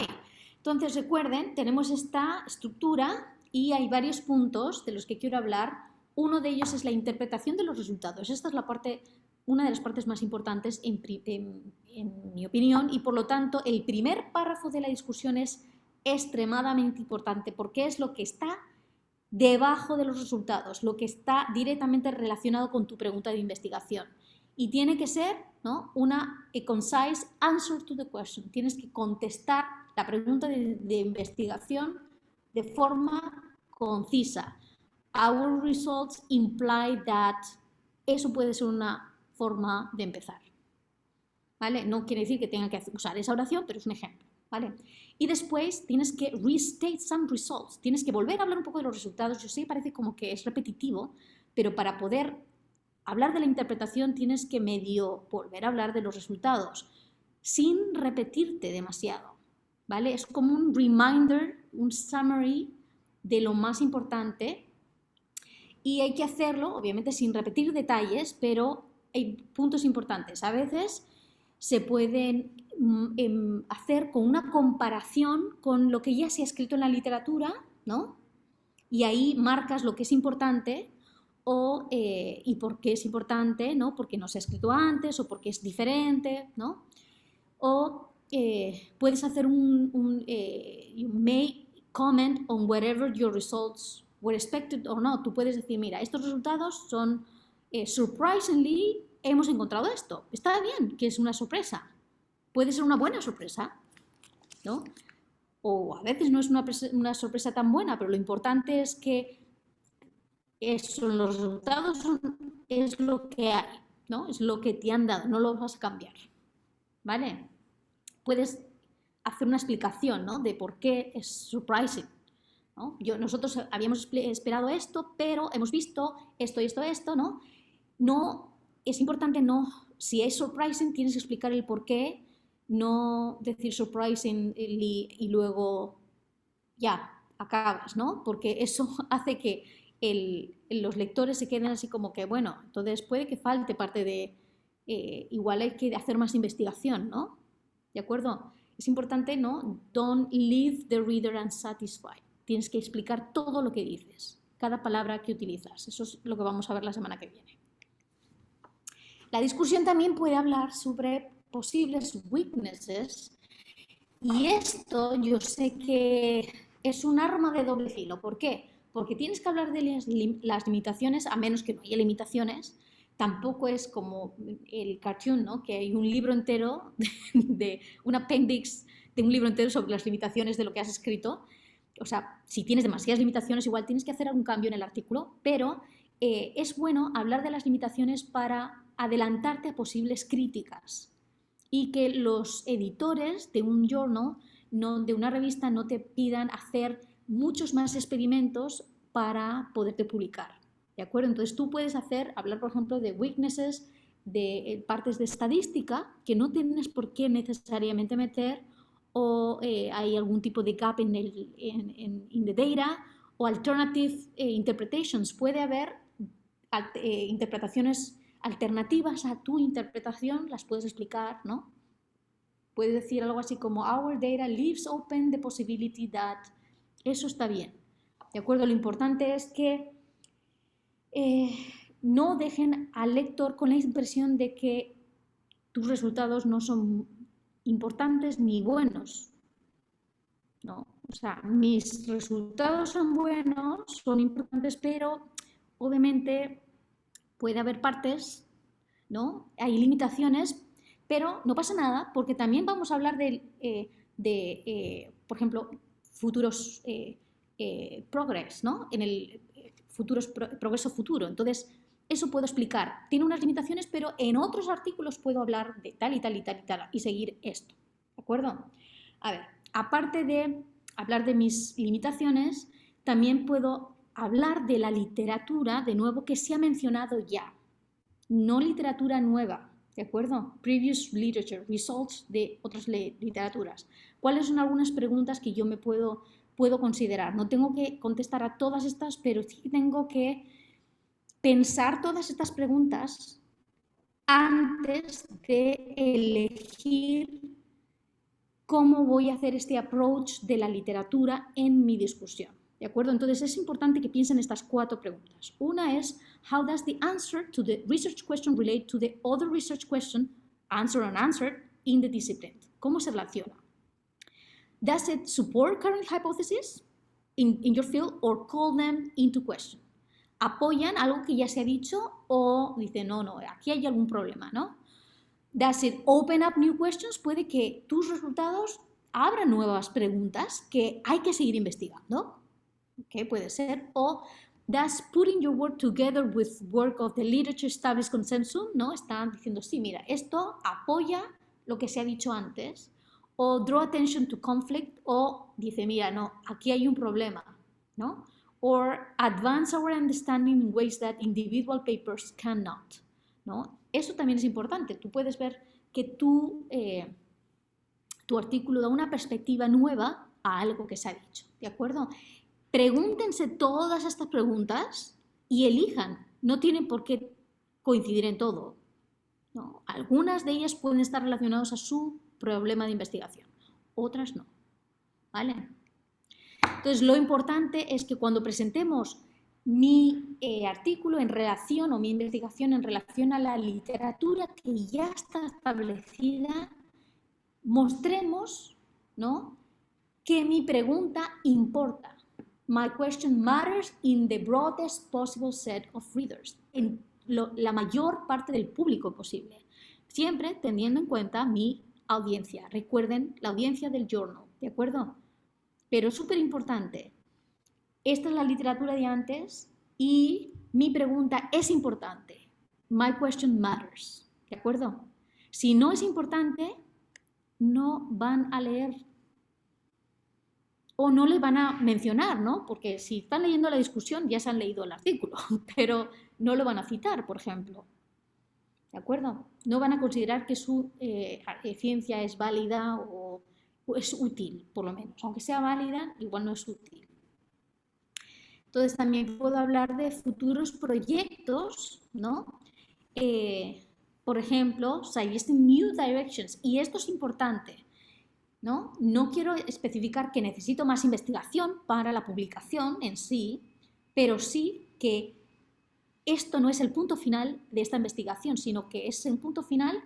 Entonces, recuerden, tenemos esta estructura y hay varios puntos de los que quiero hablar. Uno de ellos es la interpretación de los resultados. Esta es la parte, una de las partes más importantes en mi opinión, y por lo tanto el primer párrafo de la discusión es extremadamente importante porque es lo que está debajo de los resultados, lo que está directamente relacionado con tu pregunta de investigación. Y tiene que ser, ¿no?, a concise answer to the question. Tienes que contestar la pregunta de investigación de forma concisa. Our results imply that. Eso puede ser una forma de empezar, ¿vale? No quiere decir que tenga que usar esa oración, pero es un ejemplo, ¿vale? Y después tienes que restate some results. Tienes que volver a hablar un poco de los resultados. Yo sé, parece como que es repetitivo, pero para poder hablar de la interpretación tienes que medio volver a hablar de los resultados sin repetirte demasiado, ¿vale? Es como un reminder, un summary de lo más importante, y hay que hacerlo, obviamente, sin repetir detalles, pero hay puntos importantes. A veces se pueden hacer con una comparación con lo que ya se ha escrito en la literatura, ¿no? Y ahí marcas lo que es importante y por qué es importante, ¿no? Porque no se ha escrito antes o porque es diferente, ¿no? O puedes hacer you may comment on whatever your results were expected or not. Tú puedes decir, mira, estos resultados son surprisingly, hemos encontrado esto. Está bien que es una sorpresa. Puede ser una buena sorpresa, ¿no? O a veces no es una sorpresa tan buena, pero lo importante es que los resultados es lo que hay, ¿no? Es lo que te han dado, no lo vas a cambiar, ¿vale? Puedes hacer una explicación, ¿no?, de por qué es surprising, ¿no? Nosotros habíamos esperado esto, pero hemos visto esto y esto, ¿no? No, es importante, no, si es surprising tienes que explicar el por qué, no decir surprisingly y luego ya acabas, ¿no? Porque eso hace que los lectores se queden así como que, bueno, entonces puede que falte parte de, igual hay que hacer más investigación, ¿no? ¿De acuerdo? Es importante, ¿no? Don't leave the reader unsatisfied. Tienes que explicar todo lo que dices, cada palabra que utilizas. Eso es lo que vamos a ver la semana que viene. La discusión también puede hablar sobre posibles weaknesses, y esto yo sé que es un arma de doble filo. ¿Por qué? Porque tienes que hablar de las limitaciones, a menos que no haya limitaciones. Tampoco es como el cartoon, ¿no?, que hay un libro entero, un appendix de un libro entero sobre las limitaciones de lo que has escrito. O sea, si tienes demasiadas limitaciones, igual tienes que hacer algún cambio en el artículo, pero es bueno hablar de las limitaciones para adelantarte a posibles críticas y que los editores de un journal, de una revista, no te pidan hacer muchos más experimentos para poderte publicar, ¿de acuerdo? Entonces tú puedes hablar, por ejemplo, de weaknesses, de partes de estadística que no tienes por qué necesariamente meter, o hay algún tipo de gap in the data, o alternative interpretations. Puede haber interpretaciones alternativas a tu interpretación, las puedes explicar, ¿no? Puedes decir algo así como our data leaves open the possibility that. Eso está bien, ¿de acuerdo? Lo importante es que no dejen al lector con la impresión de que tus resultados no son importantes ni buenos, ¿no? O sea, mis resultados son buenos, son importantes, pero obviamente puede haber partes, ¿no? Hay limitaciones, pero no pasa nada, porque también vamos a hablar por ejemplo, futuros progress, ¿no? En el progreso futuro. Entonces, eso puedo explicar. Tiene unas limitaciones, pero en otros artículos puedo hablar de tal y tal y tal y tal y seguir esto, ¿de acuerdo? A ver, aparte de hablar de mis limitaciones, también puedo hablar de la literatura, de nuevo, que se ha mencionado ya. No literatura nueva, ¿de acuerdo? Previous literature, results de otras literaturas. ¿Cuáles son algunas preguntas que yo me puedo puedo considerar. No tengo que contestar a todas estas, pero sí tengo que pensar todas estas preguntas antes de elegir cómo voy a hacer este approach de la literatura en mi discusión. ¿De acuerdo? Entonces es importante que piensen estas 4 preguntas. Una es, how does the answer to the research question relate to the other research question, answer and answered, in the discipline? ¿Cómo se relaciona? Does it support current hypotheses in your field or call them into question? ¿Apoyan algo que ya se ha dicho o dicen, no, aquí hay algún problema, ¿no? Does it open up new questions? Puede que tus resultados abran nuevas preguntas que hay que seguir investigando. ¿Okay? Puede ser. O does putting your work together with work of the literature established consensus, ¿no? Están diciendo, sí, mira, esto apoya lo que se ha dicho antes. O draw attention to conflict, o dice, mira, no, aquí hay un problema, ¿no? Or advance our understanding in ways that individual papers cannot, ¿no? Eso también es importante. Tú puedes ver que tu artículo da una perspectiva nueva a algo que se ha dicho, ¿de acuerdo? Pregúntense todas estas preguntas y elijan. No tienen por qué coincidir en todo, ¿no? Algunas de ellas pueden estar relacionadas a su problema de investigación, otras no, ¿vale? Entonces, lo importante es que cuando presentemos mi artículo en relación o mi investigación en relación a la literatura que ya está establecida, mostremos, ¿no?, que mi pregunta importa. My question matters in the broadest possible set of readers, en la mayor parte del público posible, siempre teniendo en cuenta mi audiencia. Recuerden, la audiencia del journal, ¿de acuerdo? Pero es súper importante. Esta es la literatura de antes y mi pregunta es importante. My question matters, ¿de acuerdo? Si no es importante, no van a leer o no le van a mencionar, ¿no? Porque si están leyendo la discusión ya se han leído el artículo, pero no lo van a citar, por ejemplo. ¿De acuerdo? No van a considerar que su ciencia es válida o es útil, por lo menos. Aunque sea válida, igual no es útil. Entonces también puedo hablar de futuros proyectos, ¿no? Por ejemplo, suggesting new directions. Y esto es importante, ¿no? No quiero especificar que necesito más investigación para la publicación en sí, pero sí que esto no es el punto final de esta investigación, sino que es el punto final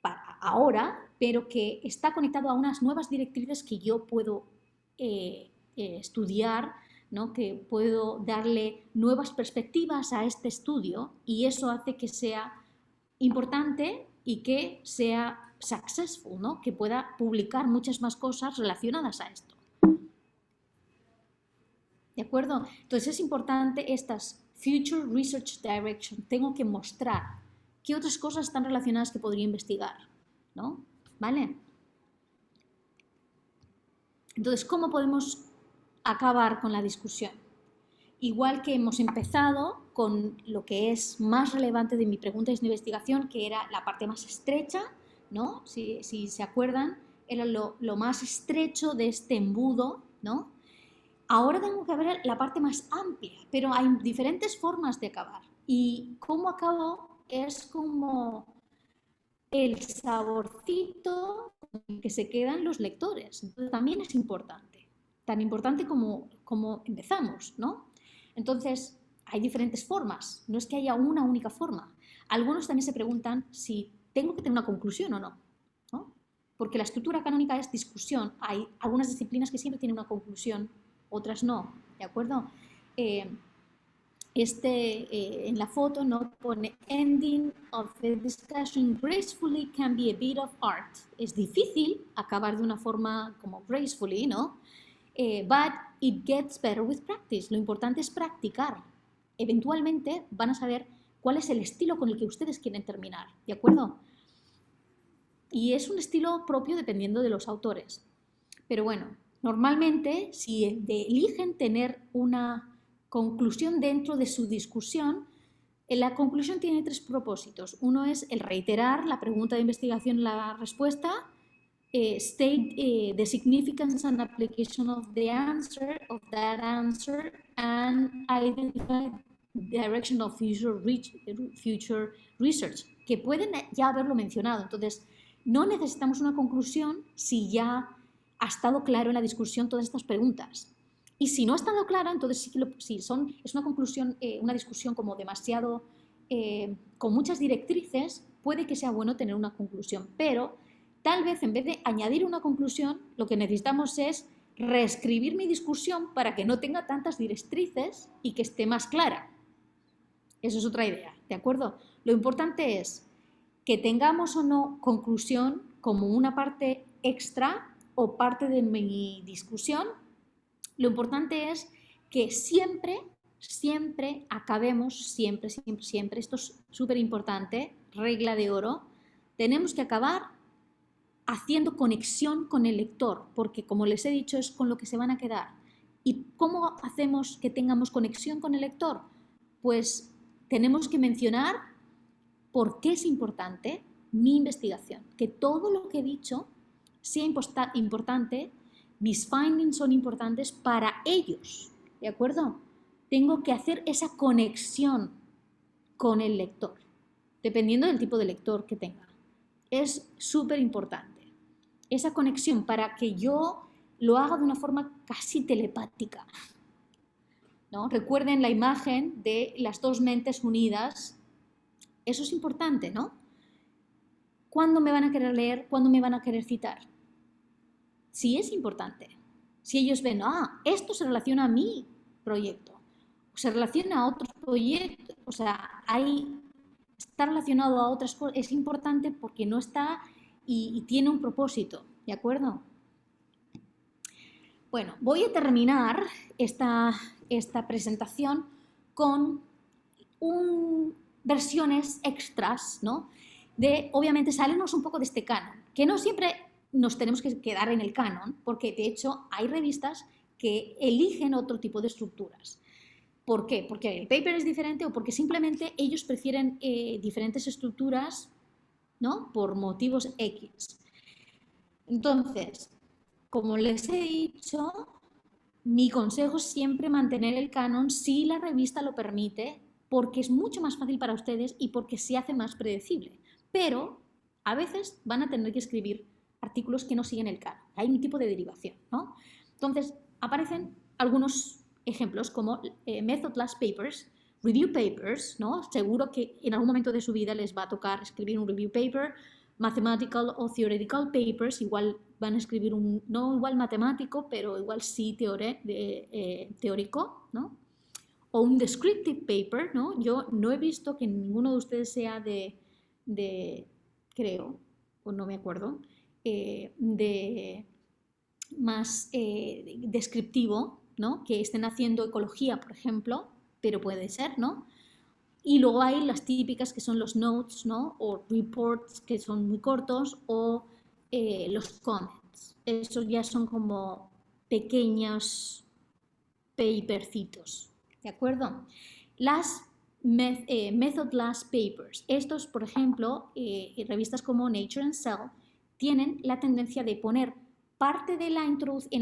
para ahora, pero que está conectado a unas nuevas directrices que yo puedo estudiar, ¿no? Que puedo darle nuevas perspectivas a este estudio y eso hace que sea importante y que sea successful, ¿no? Que pueda publicar muchas más cosas relacionadas a esto. ¿De acuerdo? Entonces es importante estas Future Research Direction. Tengo que mostrar qué otras cosas están relacionadas que podría investigar, ¿no? ¿Vale? Entonces, ¿cómo podemos acabar con la discusión? Igual que hemos empezado con lo que es más relevante de mi pregunta de investigación, que era la parte más estrecha, ¿no? Si se acuerdan, era lo más estrecho de este embudo, ¿no? Ahora tengo que ver la parte más amplia, pero hay diferentes formas de acabar. Y cómo acabo es como el saborcito que se quedan los lectores. Entonces, también es importante, tan importante como empezamos, ¿no? Entonces, hay diferentes formas, no es que haya una única forma. Algunos también se preguntan si tengo que tener una conclusión o no, ¿no? Porque la estructura canónica es discusión. Hay algunas disciplinas que siempre tienen una conclusión, otras no, ¿de acuerdo? En la foto no pone ending of the discussion gracefully can be a bit of art. Es difícil acabar de una forma como gracefully, ¿no? But it gets better with practice. Lo importante es practicar. Eventualmente van a saber cuál es el estilo con el que ustedes quieren terminar, ¿de acuerdo? Y es un estilo propio dependiendo de los autores. Pero bueno, normalmente si eligen tener una conclusión dentro de su discusión, la conclusión tiene 3 propósitos. Uno es el reiterar la pregunta de investigación, la respuesta, state the significance and application of that answer, and identify direction of future research, que pueden ya haberlo mencionado. Entonces, no necesitamos una conclusión si ya ha estado claro en la discusión todas estas preguntas. Y si no ha estado claro, entonces sí que es una conclusión, una discusión como demasiado, con muchas directrices, puede que sea bueno tener una conclusión, pero tal vez en vez de añadir una conclusión, lo que necesitamos es reescribir mi discusión para que no tenga tantas directrices y que esté más clara. Eso es otra idea, ¿de acuerdo? Lo importante es que tengamos o no conclusión como una parte extra o parte de mi discusión. Lo importante es que siempre acabemos, siempre, esto es súper importante, regla de oro, tenemos que acabar haciendo conexión con el lector, porque como les he dicho es con lo que se van a quedar. ¿Y cómo hacemos que tengamos conexión con el lector? Pues tenemos que mencionar por qué es importante mi investigación, que todo lo que he dicho sea importante, mis findings son importantes para ellos, ¿de acuerdo? Tengo que hacer esa conexión con el lector, dependiendo del tipo de lector que tenga. Es súper importante esa conexión para que yo lo haga de una forma casi telepática, ¿no? Recuerden la imagen de las dos mentes unidas. Eso es importante, ¿no? ¿Cuándo me van a querer leer? ¿Cuándo me van a querer citar? Sí es importante. Si ellos ven, esto se relaciona a mi proyecto, se relaciona a otros proyectos, o sea, está relacionado a otras cosas, es importante porque no está y tiene un propósito, ¿de acuerdo? Bueno, voy a terminar esta presentación con versiones extras, ¿no? Obviamente, salirnos un poco de este canon, que no siempre nos tenemos que quedar en el canon, porque de hecho hay revistas que eligen otro tipo de estructuras. ¿Por qué? Porque el paper es diferente o porque simplemente ellos prefieren diferentes estructuras, ¿no? Por motivos X. Entonces, como les he dicho, mi consejo es siempre mantener el canon si la revista lo permite, porque es mucho más fácil para ustedes y porque se hace más predecible. Pero a veces van a tener que escribir artículos que no siguen el canon. Hay un tipo de derivación, ¿no? Entonces, aparecen algunos ejemplos como method last papers, review papers, ¿no? Seguro que en algún momento de su vida les va a tocar escribir un review paper, mathematical o theoretical papers, igual van a escribir no igual matemático, pero igual sí teórico, ¿no? O un descriptive paper, ¿no? Yo no he visto que ninguno de ustedes sea creo, o no me acuerdo, más descriptivo, ¿no? Que estén haciendo ecología, por ejemplo, pero puede ser, ¿no? Y luego hay las típicas que son los notes, ¿no? O reports que son muy cortos, o los comments. Esos ya son como pequeños papercitos, ¿de acuerdo? Las method last papers. Estos, por ejemplo, revistas como Nature and Cell tienen la tendencia de poner parte en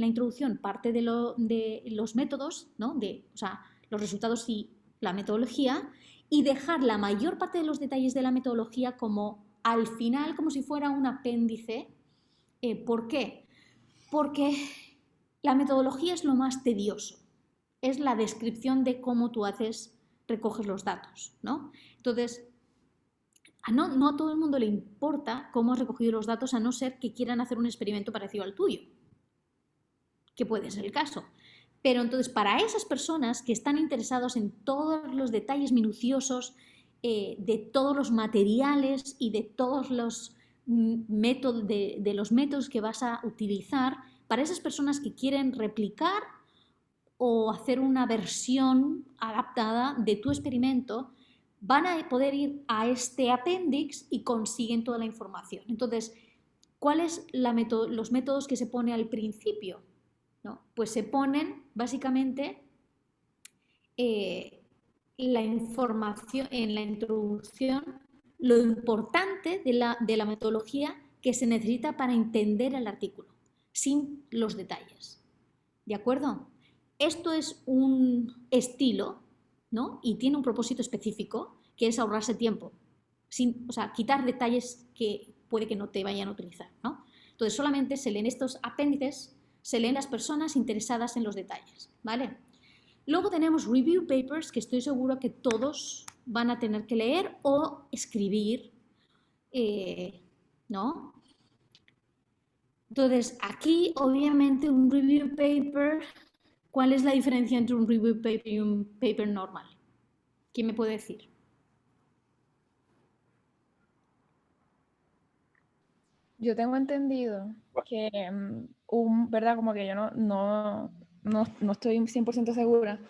la introducción, parte de los métodos, ¿no? O sea, los resultados y la metodología, y dejar la mayor parte de los detalles de la metodología como al final, como si fuera un apéndice. ¿Por qué? Porque la metodología es lo más tedioso, es la descripción de cómo tú recoges los datos, ¿no? Entonces, no a todo el mundo le importa cómo has recogido los datos, a no ser que quieran hacer un experimento parecido al tuyo, que puede ser el caso. Pero entonces, para esas personas que están interesados en todos los detalles minuciosos de todos los materiales y de todos los métodos, de los métodos que vas a utilizar, para esas personas que quieren replicar o hacer una versión adaptada de tu experimento, van a poder ir a este apéndice y consiguen toda la información. Entonces, ¿cuáles los métodos que se pone al principio? ¿No? Pues se ponen básicamente la información en la introducción, lo importante de la metodología, que se necesita para entender el artículo, sin los detalles. ¿De acuerdo? Esto es un estilo, ¿no? Y tiene un propósito específico, que es ahorrarse tiempo, o sea, quitar detalles que puede que no te vayan a utilizar, ¿no? Entonces, solamente se leen estos apéndices, se leen las personas interesadas en los detalles, ¿vale? Luego tenemos review papers, que estoy seguro que todos van a tener que leer o escribir, ¿no? Entonces, aquí, obviamente, un review paper, ¿cuál es la diferencia entre un review paper y un paper normal? ¿Quién me puede decir? Yo tengo entendido que, ¿verdad? Como que yo no estoy 100% segura,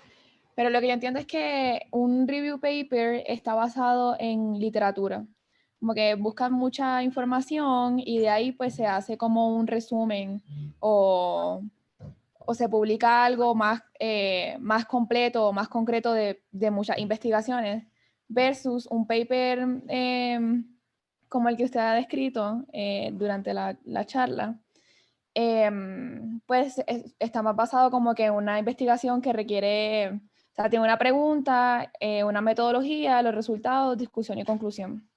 pero lo que yo entiendo es que un review paper está basado en literatura, como que buscan mucha información y de ahí pues se hace como un resumen o se publica algo más, más completo o más concreto de muchas investigaciones versus un paper como el que usted ha descrito durante la charla, pues está más basado como que en una investigación que requiere, o sea, tiene una pregunta, una metodología, los resultados, discusión y conclusión.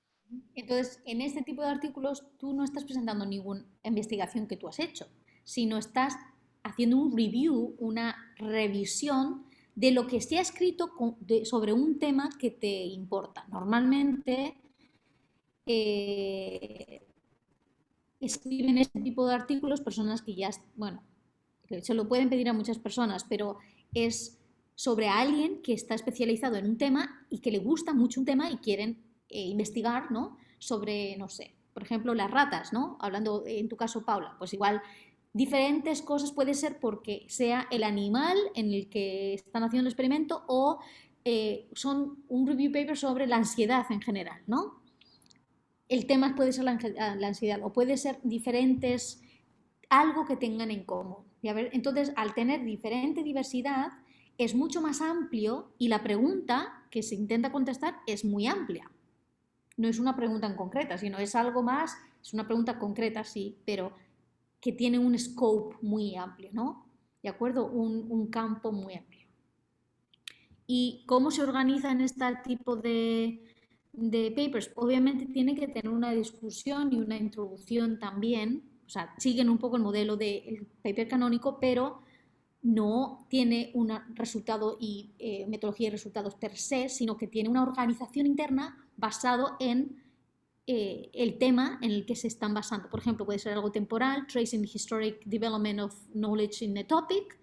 Entonces, en este tipo de artículos tú no estás presentando ninguna investigación que tú has hecho, sino estás haciendo un review, una revisión de lo que se ha escrito sobre un tema que te importa. Normalmente escriben este tipo de artículos personas que ya, bueno, se lo pueden pedir a muchas personas, pero es sobre alguien que está especializado en un tema y que le gusta mucho un tema y quieren investigar, ¿no? Sobre, no sé, por ejemplo, las ratas, ¿no? Hablando en tu caso, Paula, pues igual diferentes cosas puede ser porque sea el animal en el que están haciendo el experimento o son un review paper sobre la ansiedad en general, ¿no? El tema puede ser la ansiedad o puede ser diferentes, algo que tengan en común. Entonces, al tener diferente diversidad, es mucho más amplio y la pregunta que se intenta contestar es muy amplia. No es una pregunta en concreta, sino es algo más, es una pregunta concreta, sí, pero que tiene un scope muy amplio, ¿no? ¿De acuerdo? Un campo muy amplio. ¿Y cómo se organiza en este tipo de papers? Obviamente tiene que tener una discusión y una introducción también, o sea, siguen un poco el modelo del paper canónico, pero no tiene un resultado y metodología y resultados per se, sino que tiene una organización interna basado en el tema en el que se están basando. Por ejemplo, puede ser algo temporal, tracing the historic development of knowledge in the topic,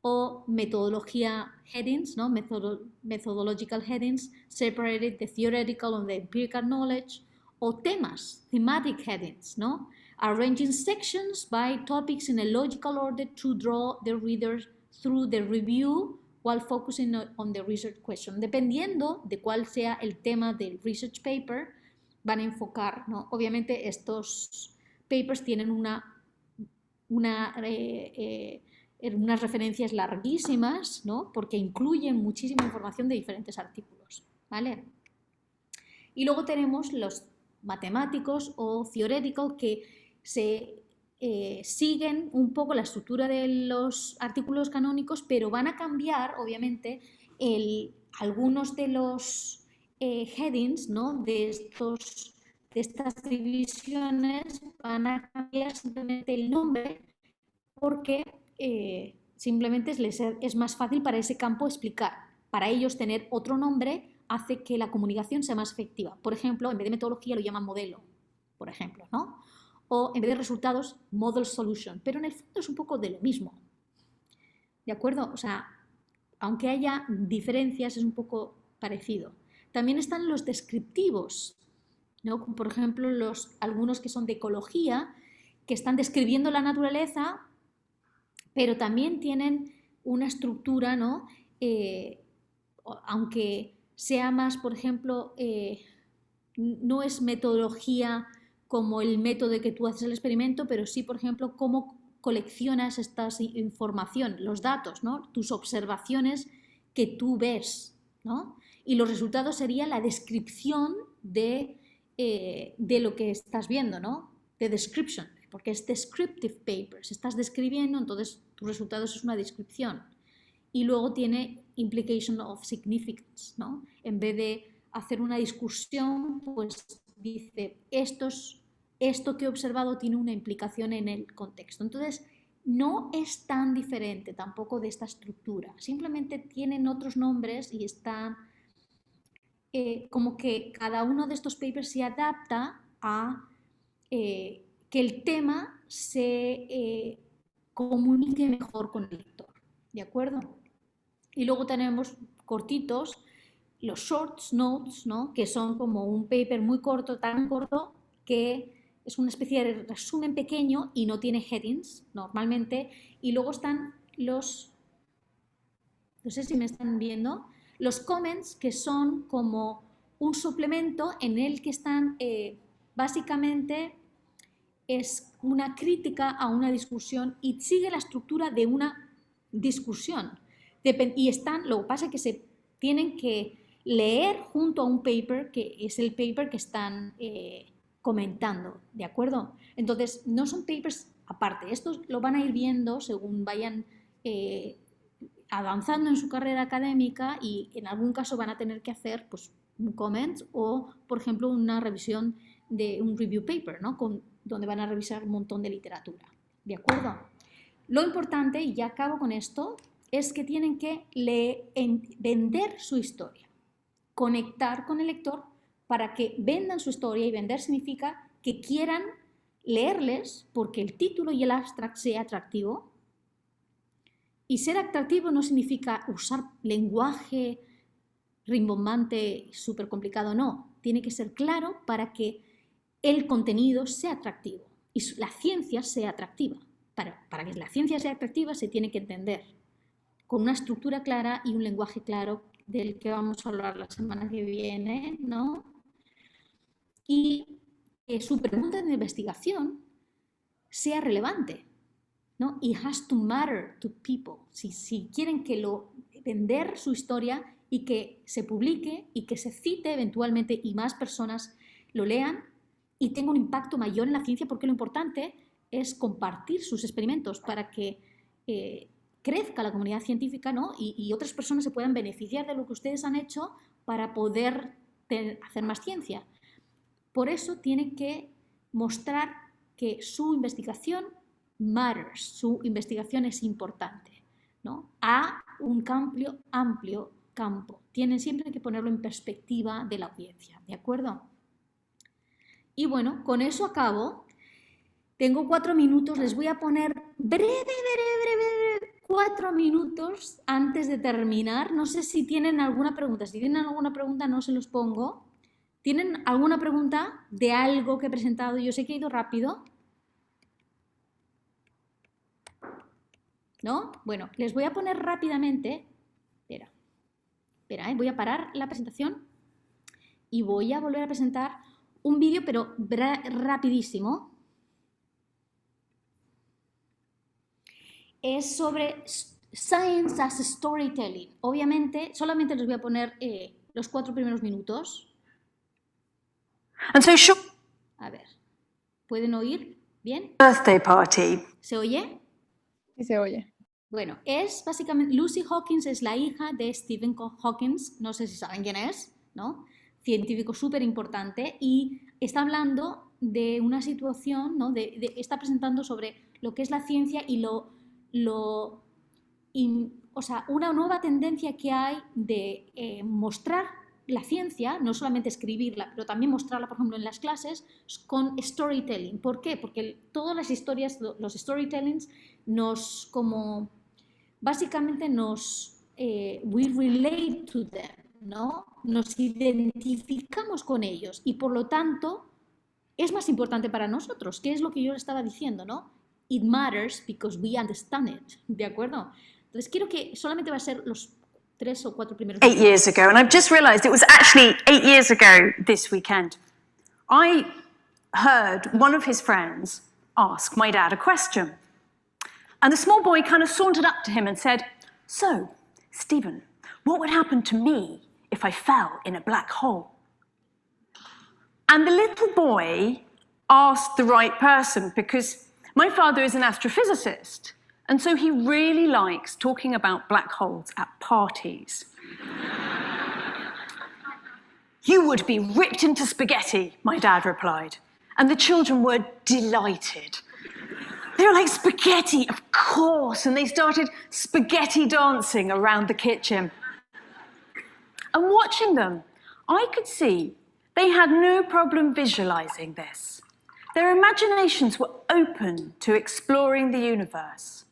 o metodología headings, ¿no? Methodological headings, separated the theoretical and the empirical knowledge, o temas, thematic headings, ¿no? Arranging sections by topics in a logical order to draw the readers through the review while focusing on the research question. Dependiendo de cuál sea el tema del research paper, van a enfocar, ¿no? Obviamente estos papers tienen unas referencias larguísimas, ¿no? Porque incluyen muchísima información de diferentes artículos, ¿vale? Y luego tenemos los matemáticos o theoretical que se siguen un poco la estructura de los artículos canónicos, pero van a cambiar, obviamente, algunos de los headings, ¿no? de estas divisiones van a cambiar simplemente el nombre porque simplemente es más fácil para ese campo explicar. Para ellos tener otro nombre hace que la comunicación sea más efectiva. Por ejemplo, en vez de metodología lo llaman modelo, por ejemplo, ¿no? O en vez de resultados, model solution. Pero en el fondo es un poco de lo mismo. ¿De acuerdo? O sea, aunque haya diferencias, es un poco parecido. También están los descriptivos, ¿no? Por ejemplo, algunos que son de ecología, que están describiendo la naturaleza, pero también tienen una estructura, ¿no? Aunque sea más, por ejemplo, no es metodología como el método de que tú haces el experimento, pero sí, por ejemplo, cómo coleccionas esta información, los datos, ¿no? Tus observaciones que tú ves, ¿no? Y los resultados sería la descripción de lo que estás viendo, ¿no? de description, porque es descriptive papers, estás describiendo, entonces tus resultados es una descripción. Y luego tiene implication of significance, ¿no? En vez de hacer una discusión, pues dice, esto que he observado tiene una implicación en el contexto. Entonces, no es tan diferente tampoco de esta estructura, simplemente tienen otros nombres y están como que cada uno de estos papers se adapta a que el tema se comunique mejor con el lector, ¿de acuerdo? Y luego tenemos cortitos, los short notes, ¿no? Que son como un paper muy corto, tan corto que es una especie de resumen pequeño y no tiene headings normalmente. Y luego están los, no sé si me están viendo, los comments, que son como un suplemento en el que están básicamente es una crítica a una discusión y sigue la estructura de una discusión. Y están, lo que pasa es que se tienen que leer junto a un paper que es el paper que están comentando, ¿de acuerdo? Entonces, no son papers aparte, estos lo van a ir viendo según vayan avanzando en su carrera académica y en algún caso van a tener que hacer pues, un comment o, por ejemplo, una revisión de un review paper, ¿no? Donde van a revisar un montón de literatura, ¿de acuerdo? Lo importante, y ya acabo con esto, es que tienen que vender su historia, conectar con el lector para que vendan su historia, y vender significa que quieran leerles porque el título y el abstract sea atractivo. Y ser atractivo no significa usar lenguaje rimbombante, súper complicado, no. Tiene que ser claro para que el contenido sea atractivo y la ciencia sea atractiva. Para que la ciencia sea atractiva se tiene que entender con una estructura clara y un lenguaje claro del que vamos a hablar la semana que viene, ¿no? Y que su pregunta de investigación sea relevante, ¿no? It has to matter to people. Si quieren vender su historia y que se publique y que se cite eventualmente y más personas lo lean y tenga un impacto mayor en la ciencia, porque lo importante es compartir sus experimentos para que crezca la comunidad científica, ¿no? Y otras personas se puedan beneficiar de lo que ustedes han hecho para poder hacer más ciencia. Por eso tienen que mostrar que su investigación matters, su investigación es importante, ¿no? A un amplio campo. Tienen siempre que ponerlo en perspectiva de la audiencia, ¿de acuerdo? Y bueno, con eso acabo. Tengo 4 minutos, les voy a poner breve 4 minutos antes de terminar. No sé si tienen alguna pregunta. Si tienen alguna pregunta no se los pongo. ¿Tienen alguna pregunta de algo que he presentado? Yo sé que he ido rápido. ¿No? Bueno, les voy a poner rápidamente. Espera, voy a parar la presentación y voy a volver a presentar un vídeo, pero rapidísimo. Es sobre Science as Storytelling. Obviamente, solamente les voy a poner los 4 primeros minutos. A ver, ¿pueden oír bien? Birthday party. ¿Se oye? Sí, se oye. Bueno, es básicamente, Lucy Hawkins es la hija de Stephen Hawkins, no sé si saben quién es, ¿no? Científico súper importante, y está hablando de una situación, ¿no? Está presentando sobre lo que es la ciencia y o sea, una nueva tendencia que hay de mostrar la ciencia, no solamente escribirla, pero también mostrarla, por ejemplo, en las clases, con storytelling. ¿Por qué? Porque todas las historias, los storytellings, básicamente we relate to them, ¿no? Nos identificamos con ellos y, por lo tanto, es más importante para nosotros, que es lo que yo estaba diciendo, ¿no? It matters because we understand it, ¿de acuerdo? Entonces, quiero que solamente va a ser los 3 o 4 primeros. 8 years ago, and I've just realised it was actually 8 years ago this weekend. I heard one of his friends ask my dad a question. And the small boy kind of sauntered up to him and said, "So, Stephen, what would happen to me if I fell in a black hole?" And the little boy asked the right person, because my father is an astrophysicist, and so he really likes talking about black holes at parties. "You would be ripped into spaghetti," my dad replied, and the children were delighted. They were like, "Spaghetti, of course," and they started spaghetti dancing around the kitchen. And watching them, I could see they had no problem visualizing this. Their imaginations were open to exploring the universe.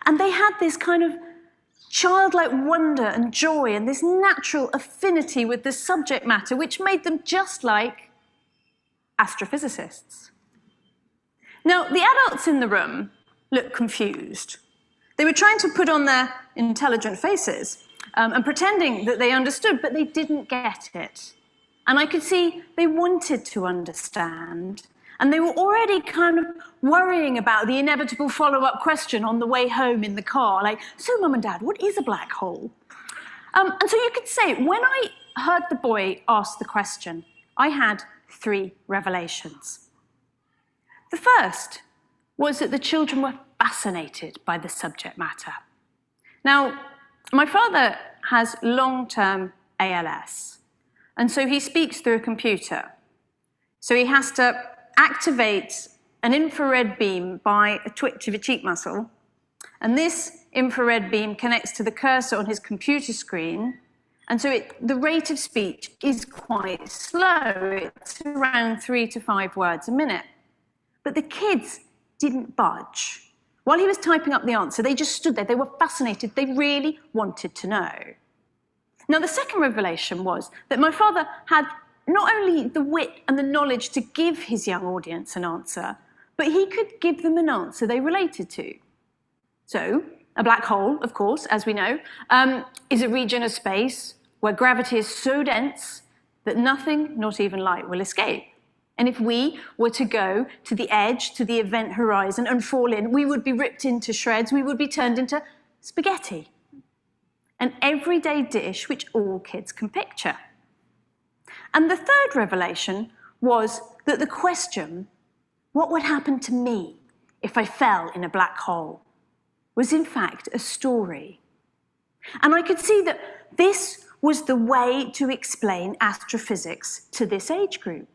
And they had this kind of childlike wonder and joy and this natural affinity with the subject matter, which made them just like astrophysicists. Now, the adults in the room looked confused. They were trying to put on their intelligent faces and pretending that they understood, but they didn't get it. And I could see they wanted to understand, and they were already kind of worrying about the inevitable follow-up question on the way home in the car, like, "So, Mum and Dad, what is a black hole?" And so you could say, when I heard the boy ask the question, I had 3 revelations. The first was that the children were fascinated by the subject matter. Now, my father has long-term ALS, and so he speaks through a computer. So he has to activate an infrared beam by a twitch of a cheek muscle, and this infrared beam connects to the cursor on his computer screen, and so the rate of speech is quite slow. It's around 3 to 5 words a minute. But the kids didn't budge. While he was typing up the answer, they just stood there. They were fascinated. They really wanted to know. Now, the second revelation was that my father had not only the wit and the knowledge to give his young audience an answer, but he could give them an answer they related to. So, a black hole, of course, as we know, is a region of space where gravity is so dense that nothing, not even light, will escape. And if we were to go to the edge, to the event horizon, and fall in, we would be ripped into shreds, we would be turned into spaghetti. An everyday dish which all kids can picture. And the third revelation was that the question, what would happen to me if I fell in a black hole, was in fact a story. And I could see that this was the way to explain astrophysics to this age group.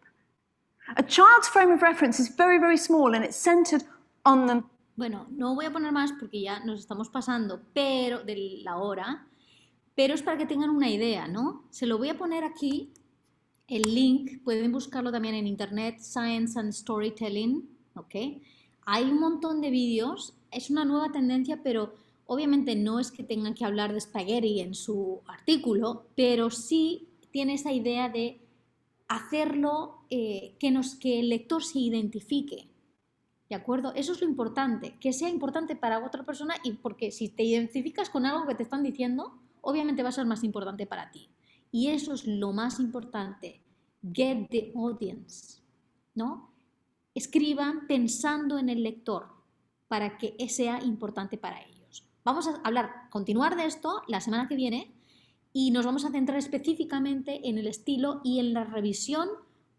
A child's frame of reference is very, very small and it's centered on them. Bueno, no voy a poner más porque ya nos estamos pasando pero de la hora, pero es para que tengan una idea, ¿no? Se lo voy a poner aquí, el link, pueden buscarlo también en internet, Science and Storytelling, ¿ok? Hay un montón de vídeos, es una nueva tendencia, pero obviamente no es que tengan que hablar de spaghetti en su artículo, pero sí tiene esa idea de hacerlo que el lector se identifique, ¿de acuerdo? Eso es lo importante, que sea importante para otra persona, y porque si te identificas con algo que te están diciendo, obviamente va a ser más importante para ti. Y eso es lo más importante, get the audience, ¿no? Escriban pensando en el lector para que sea importante para ellos. Vamos a continuar de esto la semana que viene y nos vamos a centrar específicamente en el estilo y en la revisión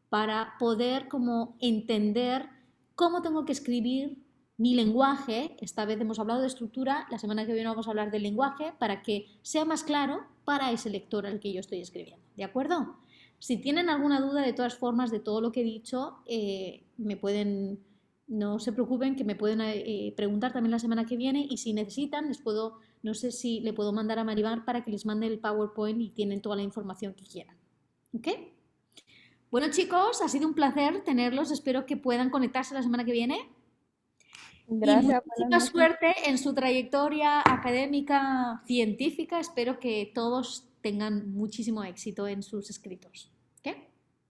para poder como entender cómo tengo que escribir mi lenguaje. Esta vez hemos hablado de estructura, la semana que viene vamos a hablar del lenguaje para que sea más claro para ese lector al que yo estoy escribiendo, ¿de acuerdo? Si tienen alguna duda, de todas formas, de todo lo que he dicho, no se preocupen, que me pueden preguntar también la semana que viene, y si necesitan, no sé si le puedo mandar a Maribel para que les mande el PowerPoint y tienen toda la información que quieran. ¿Ok? Bueno, chicos, ha sido un placer tenerlos. Espero que puedan conectarse la semana que viene. Gracias. Y mucha suerte en su trayectoria académica científica. Espero que todos tengan muchísimo éxito en sus escritos.